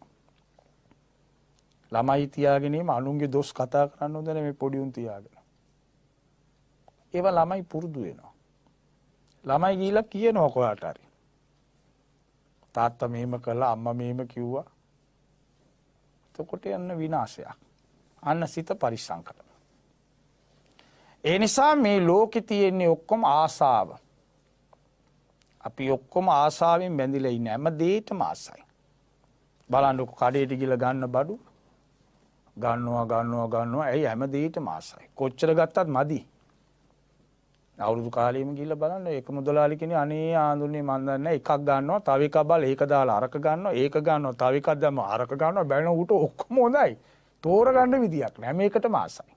ළමයි තියාගෙන අනුන්ගේ දොස් කතා කරන්න හොඳ නැහැ මේ පොඩි උන් තියාගෙන. ඒවා ළමයි පුරුදු වෙනවා. ළමයි ගිහිල්ලා කියනවා කොහාට හරි. තාත්තා මෙහෙම කළා අම්මා මෙහෙම කිව්වා. එතකොට යන්න විනාශයක්. අන්න සිත පරිස්සම් කරනවා. ඒ නිසා මේ ලෝකේ තියෙන්නේ ඔක්කොම ආසාව. අපි ඔක්කොම ආසාවෙන් බැඳිලා ඉන්නේ. හැම දෙයකම ආසයි. බලන්නකො කඩේට ගිහලා ගන්න බඩු ගන්නවා. ඇයි හැම දෙයකම ආසයි. කොච්චර ගත්තත් මදි. අවුරුදු කාලෙම ගිහලා බලන්න ඒක මුදලාලි කෙනේ අනේ ආඳුනේ මන් දන්නේ එකක් ගන්නවා තව එකක් බල ඒක දාලා අරක ගන්නවා ඒක ගන්නවා තව එකක් දැම්ම අරක ගන්නවා බැලන ඌට ඔක්කොම හොඳයි. තෝරගන්න විදියක් නෑ මේකටම ආසයි.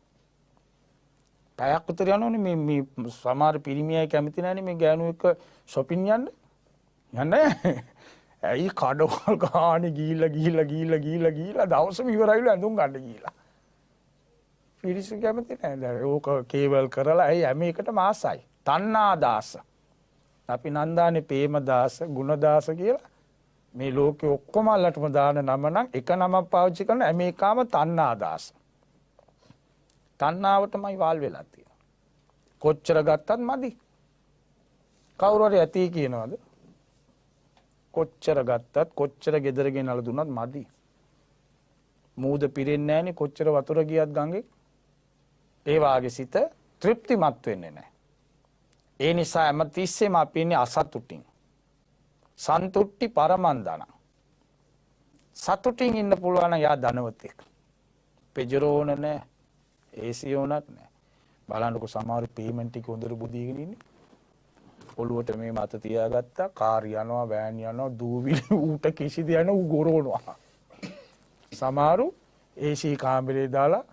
පැයක් උතර යනෝනේ මේ සමහර පිරිමියයි කැමති නැනේ මේ ගෑනු එක shopping යන්නේ. ඇයි කඩවල් ගානේ ගිහිල්ලා දවසම ඉවරයිලු ඇඳුම් ගන්න ගිහිල්ලා. පිරිස කැමති නැහැ. දැන් ඕක කේබල් කරලා ඇයි හැම එකටම ආසයි. තණ්හා දාස. අපි නන්දානේ ප්‍රේම දාස, ගුණ දාස කියලා මේ ලෝකේ ඔක්කොම අල්ලටම දාන නම නම් එක නමක් පාවිච්චි කරන හැම එකම තණ්හා දාස. තණ්හාවටමයි වාල් වෙලා තියෙනවා. කොච්චර ගත්තත් මදි. කවුරු හරි ඇති කියනවද? කොච්චර ගත්තත් කොච්චර ගෙදර ගෙනල්ලා දුන්නත් මදි. මූද පිරෙන්නේ නැහනේ කොච්චර වතුර ගියත් ගඟේ. ඒ වාගේ සිත තෘප්තිමත් වෙන්නේ නැහැ. ඒ නිසා හැමතිස්සෙම අපි ඉන්නේ අසතුටින්. සන්තුට්ටි පරමන්දන. සතුටින් ඉන්න පුළුවන් නම් යා ධනවතෙක්. පෙජරෝන නැහැ. AC ඕනත් නැහැ. බලන්නකො සමහර පේමන්ට් එක හොඳට බුදීගෙන ඉන්නේ. ඔළුවට මේ මත තියාගත්තා කාර් යනවා වෑන් යනවා දූවිලි ඌට කිසිද යන ඌ ගොරවනවා. සමහරු AC කාමරේ දාලා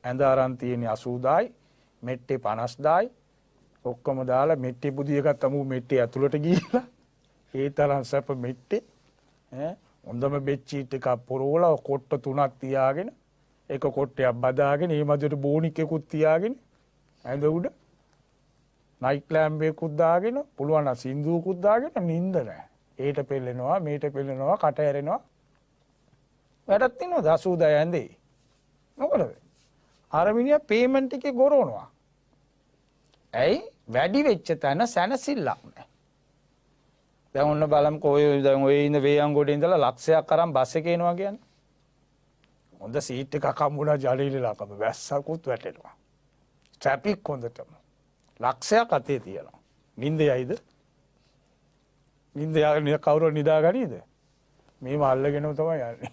ඇඳ අරන් තියෙන 80යි මෙට්ටේ 50යි ඔක්කොම දාලා මෙට්ටේ බුදිය ගත්තම ඌ මෙට්ටේ ඇතුළට ගිහිල්ලා ඒ තරම් සැප මෙට්ටේ හොඳම බෙඩ්ෂීට් එකක් පොරවලා කොට්ට 3ක් තියාගෙන එක කොට්ටයක් බදාගෙන ඒ මැදට බෝනික් එකකුත් තියාගෙන ඇඳ උඩ නයිට් ලැම්ප් එකකුත් දාගෙන පුළුවන් නම් සින්දුවකුත් දාගෙන නිින්ද නැහැ. ඒට පෙල්ලෙනවා මේට පෙල්ලෙනවා කට ඇරෙනවා. වැඩක් තියෙනවද 80 ඇඳේ? මොකද? අර මිනිහා පේමන්ට් එකේ ගොරවනවා. ඇයි? වැඩි වෙච්ච තැන සැනසෙල්ලක් නැහැ. දැන් ඔන්න බලමුකෝ ඔය ඉන්න වේයන්ගොඩේ ඉඳලා ලක්ෂයක් අරන් බස් එකේ එනවා කියන්නේ. හොඳ සීට් එකක් හම්බුණා ජලීලලා කම වැස්සකුත් වැටෙනවා. ට්‍රැෆික් හොඳටම. ලක්ෂයක් අතේ තියෙනවා. නිින්ද යයිද? නිින්ද යන්නේ කවුරු නිදාගනීද? මේව අල්ලගෙනම තමයි යන්නේ.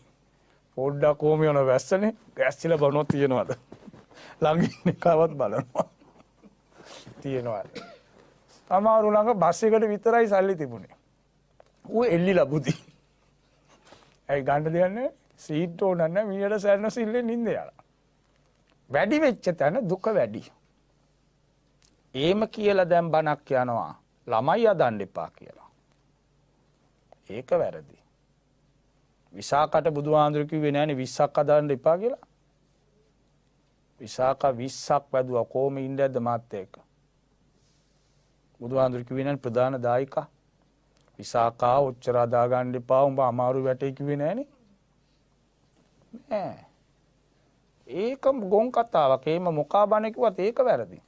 පොඩ්ඩක් කොහොම යන වැස්සනේ ගැස්සිලා බනොත් තියනවාද? ළඟින් එකවත් බලනවා. තියනවාද? අමාරු ළඟ බස් එකට විතරයි සල්ලි තිබුණේ. ඌ එල්ලිලා බුදි. ඇයි ගන්න දෙන්නේ? සීට් ඕන නැහැ මීයට සැරන සිල්ලේ නිින්ද යනවා. වැඩි වෙච්ච තැන දුක වැඩි. ඒම කියලා දැන් බණක් යනවා ළමයි අදන්න එපා කියලා. ඒක වැරදි. විසාකට බුදුහාඳුරු කිව්වේ නෑනේ 20ක් අදන්න එපා කියලා. විසාක 20ක් වැදුවා කොහොම ඉන්නේද මාත් එක්ක. බුදුහාඳුරු කිව්වේ නෑනේ ප්‍රධාන දායකා. විසාකා ඔච්චර අදා ගන්න එපා උඹ අමාරු වැටේ කිව්වේ නෑනේ. නෑ. ඒක ගොන් කතාවක්. එහෙම මොකා බණ කිව්වත් ඒක වැරදි.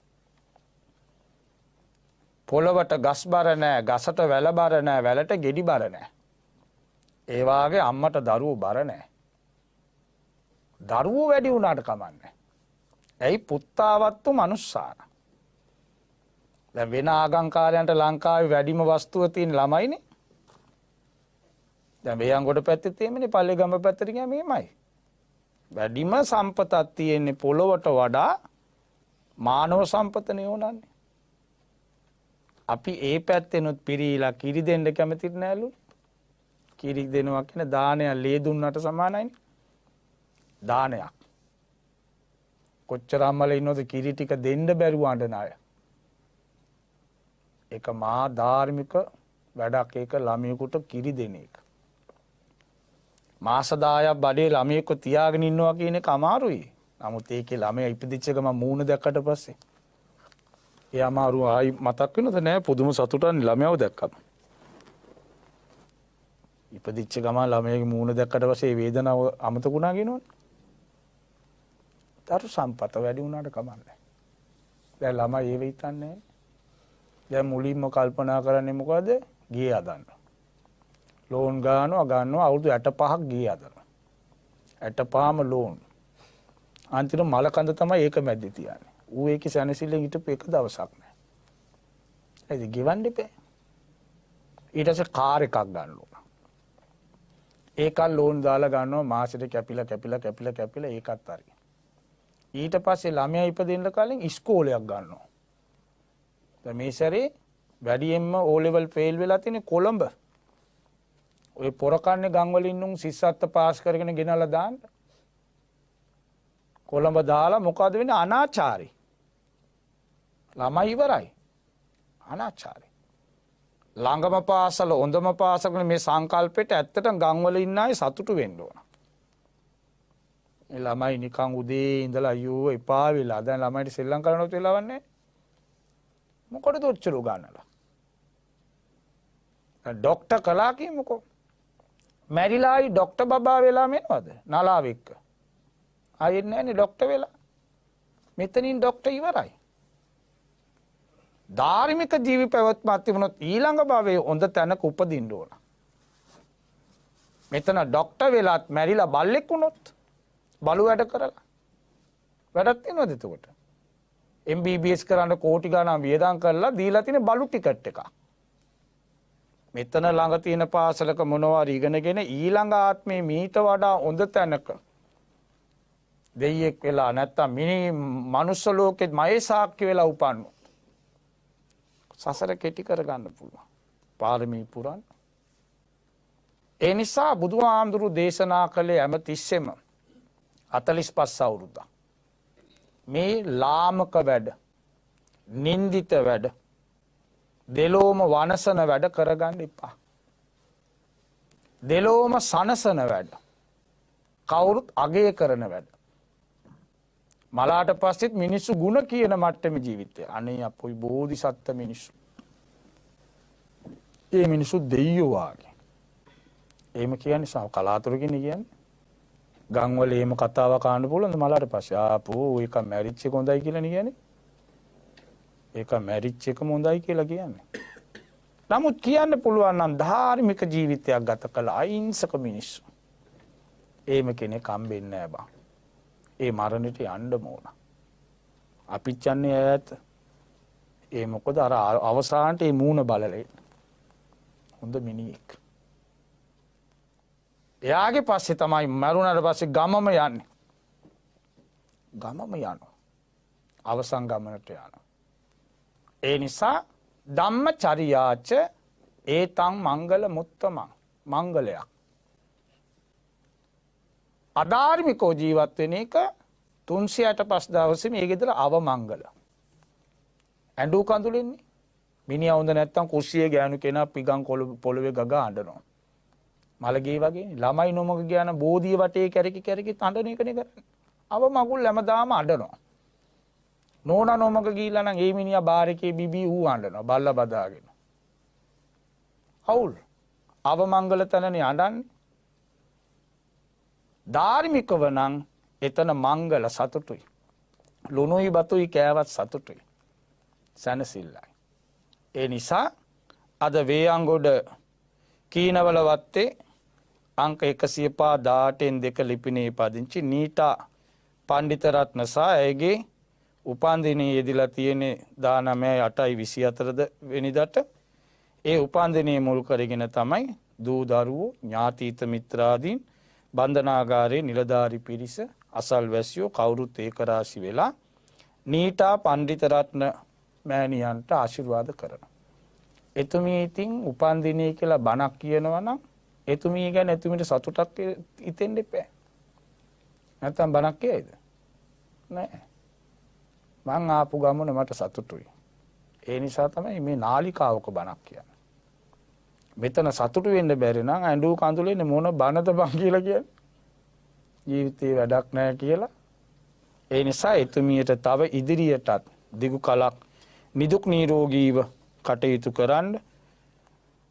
පොළවට ගස් බර නැහැ, ගසට වැල බර නැහැ, වැලට ගෙඩි බර නැහැ. ඒ වාගේ අම්මට දරුවෝ බර නැහැ. දරුවෝ වැඩි වුණාට කමන්නේ. ඇයි පුත්තාවත්තු මනුස්සාන. දැන් වෙන ආගම්කාරයන්ට ලංකාවේ වැඩිම වස්තුව තියෙන ළමයිනේ. දැන් වේයන්ගොඩ පැත්තේ තියෙන්නේ පල්ලේගම පැත්තට ගියාම එහෙමයි. වැඩිම සම්පතක් තියෙන්නේ පොළවට වඩා මානව සම්පතනේ ඕනන්නේ. අපි ඒ පැත්තෙනුත් පිරීලා කිරි දෙන්න කැමති නෑලු. කිරි දෙනවා කියන දානයක් ලේ දුන්නට සමානයිනේ. දානයක්. කොච්චර අම්මලා ඉන්නවද කිරි ටික දෙන්න බැරුව අඬන අය. ඒක මහා ධාර්මික වැඩක්. ඒක ළමයෙකුට කිරි දෙන එක. මාස 10ක් බඩේ ළමයෙකු තියාගෙන ඉන්නවා කියන එක අමාරුයි. නමුත් ඒකේ ළමයා ඉපදිච්ච ගමන් මූණ දැක්කට පස්සේ ඒ අමාරු ආයි මතක් වෙනවද නෑ පුදුම සතුටක් ළමයාව දැක්කම. ඉපදිච්ච ගමන් ළමයාගේ මූණ දැක්කට පස්සේ ඒ වේදනාව අමතකුණා කියනවනේ. දරු සම්පත වැඩි වුණාට කමන්නේ. දැන් ළමයි ඒව හිතන්නේ. දැන් මුලින්ම කල්පනා කරන්නේ මොකද? ගේ හදන්න. ලෝන් ගන්නවා අවුරුදු 65ක් ගේ හදනවා. 65ම ලෝන්. අන්තිම මල කඳ තමයි ඒක මැද්දේ තියන්නේ. ඌ ඒකේ සැනසෙල්ලෙන් හිටපු එක දවසක් නෑ. ඒද ගෙවන්න ඉපේ. ඊට පස්සේ කාර් එකක් ගන්න ඕන. ඒකත් ලෝන් දාලා ගන්නවා මාසෙට කැපිලා ඒකත් හරි. ඊට පස්සේ ළමයා ඉපදෙන්න කලින් ඉස්කෝලයක් ගන්නවා. දැන් මේ සැරේ වැඩියෙන්ම O level fail වෙලා තියෙන්නේ කොළඹ. ඔය පොරකන්නේ ගම් වලින් නුන් සිස්සත්ත පාස් කරගෙන ගෙනලා දාන්න. කොළඹ දාලා මොකද වෙන්නේ? අනාචාරي. ළමයි ඉවරයි. අනාචාරي. ළඟම පාසල හොඳම පාසල මේ සංකල්පෙට ඇත්තටම ගම් වල ඉන්න අය සතුටු වෙන්න ඕන. මේ ළමයි නිකන් උදේ ඉඳලා අයියෝ එපා වෙලා දැන් ළමයිට සෙල්ලම් කරනවත් වෙලාවක් නැහැ. මොකටද ඔච්චර උගන්නලා? ඩොක්ටර් කලා කියමුකෝ. මැරිලායි ඩොක්ටර් බබා වෙලා මෙනවද? නලාව එක්ක. ආයෙත් නැන්නේ ඩොක්ටර් වෙලා. මෙතනින් ඩොක්ටර් ඉවරයි. ධාර්මික ජීවි පැවැත්මක් තිබුණොත් ඊළඟ භවයේ හොඳ තැනක උපදින්න ඕන. මෙතන ඩොක්ටර් වෙලාත් මැරිලා බල්ලෙක් වුණොත් බලු වැඩ කරලා වැඩක් තියෙනවද එතකොට? MBBS කරන්න කෝටි ගණන් වියදම් කරලා දීලා තියෙන බලු ටිකට් එකක්. මෙතන ළඟ තියෙන පාසලක මොනවා ඉගෙනගෙන ඊළඟ ආත්මේ මීට වඩා හොඳ තැනක දෙයියෙක් වෙලා නැත්තම් මනුස්ස ලෝකෙත් මහේසාක්‍ය වෙලා උපන්නොත් සසර කෙටි කරගන්න පුළුවන්. පාරමී පුරන්න. ඒ නිසා බුදුහාමුදුරු දේශනා කළේ හැමතිස්සෙම 45 අවුරුද්දක්. මේ ලාමක වැඩ, නින්දිත වැඩ, දෙලෝම වනසන වැඩ කරගන්න එපා. දෙලෝම සනසන වැඩ, කවුරුත් අගය කරන වැඩ. මලාට පස්සෙත් මිනිස්සු ಗುಣ කියන මට්ටමේ ජීවිතය. අනේ අපොයි බෝධිසත්ත්ව මිනිස්සු. ඒ මිනිස්සු දෙයියෝ වාගේ. එහෙම කියන්නේ සම කලාතුරකින් කියන්නේ. ගම් වල එහෙම කතාවක් ආන්න පුළුවන්ද මලාට පස්සේ? ආපෝ ඒක මැරිච් එක හොඳයි කියලා නේ කියන්නේ. ඒක මැරිච් එකම හොඳයි කියලා කියන්නේ. නමුත් කියන්න පුළුවන් නම් ධාර්මික ජීවිතයක් ගත කළ අහිංසක මිනිස්සු. එහෙම කෙනෙක් හම්බෙන්නේ නැහැ බං. ඒ මරණයට යන්න ඕන. අපිත් යන්නේ ඈත. ඒ මොකද අර අවසානට ඒ මූණ බලලේ. හොඳ මිනිහෙක්. එයාගේ පස්සේ තමයි මරුණාට පස්සේ ගමම යන්නේ. ගමම යනවා. අවසන් ගමනට යනවා. ඒ නිසා ධම්මචර්යාච ඒතං මංගල මුත්තමං මංගලයක්. අධාර්මිකෝ ජීවත් වෙන එක 365 දවසේ මේ ගෙදර අවමංගල. ඇඬු කඳුලෙන්නේ. මිනිහා හොඳ නැත්තම් කුස්සියේ ගෑනු කෙනා පිගන් පොළවේ ගගා අඬනවා. මලගේ වගේ ළමයි නොමග ගියාන බෝධිය වටේ කැරකි තඬන එකනේ කරන්නේ. අවමගුල් හැමදාම අඬනවා. නෝනා නොමග ගිහිල්ලා නම් ඒ මිනිහා බාර් එකේ බිබී ඌ අඬනවා බල්ලා බදාගෙන. හවුල් අවමංගල තැනනේ අඬන්නේ. ධාර්මිකව නම් එතන මංගල සතුටුයි. ලුණුයි බතුයි කෑවත් සතුටුයි. සනසිල්ලයි. ඒ නිසා අද වේයන්ගොඩ කීනවල වත්තේ අංක 118න් 2 ලිපිනේ පදිංචි නීතා පණ්ඩිතරත්න සහ ඇයගේ උපන්දිනයේ යෙදලා තියෙන 19/8/24 වෙනිදාට ඒ උපන්දිනයේ මුල් කරගෙන තමයි දූ දරුවෝ ඥාතීත මිත්‍රාදීන් බන්ධනාගාරයේ නිලධාරි පිරිස අසල්වැසියෝ කවුරුත් ඒකරාශි වෙලා නීතා පණ්ඩිතරත්න මෑණියන්ට ආශිර්වාද කරනවා. එතුමිය ඉතින් උපන්දිනය කියලා බණක් කියනවා නම් එතුමිය ගැන එතුමියට සතුටක් හිතෙන්න එපා. නැත්තම් බණක් කියයිද? නෑ. මං ආපු ගමන මට සතුටුයි. ඒ නිසා තමයි මේ නාලිකාවක බණක් කියන්නේ. මෙතන සතුටු වෙන්න බැරි නම් ඇඬු කඳුලෙන්නේ මොන බනද බං කියලා කියන්නේ. ජීවිතේ වැඩක් නැහැ කියලා. ඒ නිසා එතුමියට තව ඉදිරියටත් දිගු කලක් නිදුක් නිරෝගීව කටයුතු කරන්න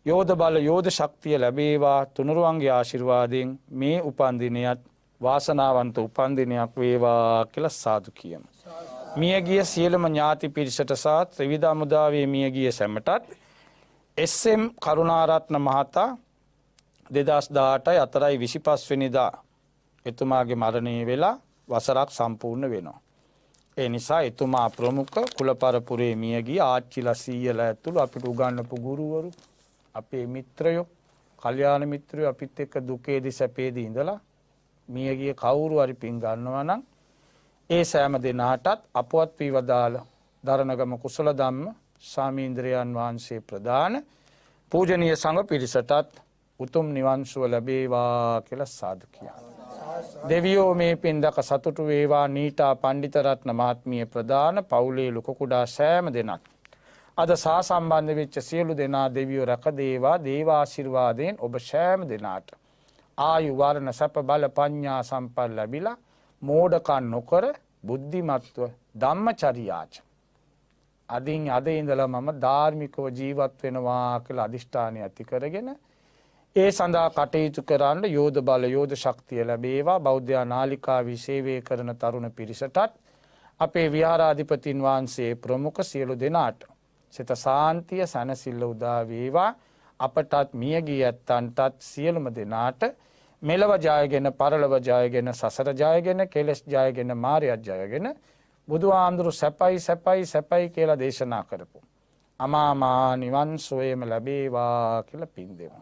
යෝධ බල යෝධ ශක්තිය ලැබේවා තුනුරුවන්ගේ ආශිර්වාදයෙන් මේ උපන්දිනයත් වාසනාවන්ත උපන්දිනයක් වේවා කියලා සාදු කියමු. මියගිය සියලුම ඥාති පිරිසට සහ ත්‍රිවිධ හමුදාවේ මියගිය සැමටත් එස්.එම්. කරුණාරත්න මහතා 2018 4.25 වෙනිදා එතුමාගේ මරණය වෙලා වසරක් සම්පූර්ණ වෙනවා. ඒ නිසා එතුමා ප්‍රමුඛ කුලපරපුරේ මියගිය ආච්චිලා සීයලා ඇතුළු අපිට උගන්වපු ගුරුවරු අපේ මිත්‍රයෝ කල්යාණ මිත්‍රයෝ අපිත් එක්ක දුකේදී සැපේදී ඉඳලා මියගිය කවුරු හරි පින් ගන්නවා නම් ඒ සෑම දෙනාටත් අපවත් වී වදාළ දරණගම කුසල ධම්ම ස්වාමීන්ද්‍රයන් වහන්සේ ප්‍රදාන පූජනීය සංඝ පිරිසටත් උතුම් නිවන් සුව ලැබේවා කියලා සාදු කියනවා. දෙවියෝ මේ පින් දක සතුටු වේවා. නීතා පණ්ඩිතරත්න මහත්මිය ප්‍රදාන පවුලේ ලොකු කුඩා සෑම දෙනාත් අද සා සම්බන්ධ වෙච්ච සියලු දෙනා දෙවියෝ රැක දේවා. දේවාශිර්වාදයෙන් ඔබ සෑම දෙනාට ආයු වර්ණ සැප බල පඤ්ඤා සම්පත් ලැබිලා මෝඩකම් නොකර බුද්ධිමත්ව ධම්මචර්යාච අදින් අද ඉඳලා මම ධාර්මිකව ජීවත් වෙනවා කියලා අදිෂ්ඨානය ඇති කරගෙන ඒ සඳහා කටයුතු කරන්න යෝධ බල යෝධ ශක්තිය ලැබේවා. බෞද්ධ නාලිකාවේ සේවය කරන තරුණ පිරිසටත් අපේ විහාරාධිපතින් වහන්සේ ප්‍රමුඛ සියලු දෙනාට සිත සාන්තිය සැනසෙල්ල උදා වේවා. අපටත් මියගිය ඇත්තන්ටත් සියලුම දෙනාට මෙලව ජයගෙන පරලොව ජයගෙන සසර ජයගෙන කෙලෙස් ජයගෙන මායя ජයගෙන බුදුහාමුදුරු සැපයි සැපයි සැපයි කියලා දේශනා කරපු අමාමා නිවන් සෝයම ලැබේවා කියලා පින් දෙමු.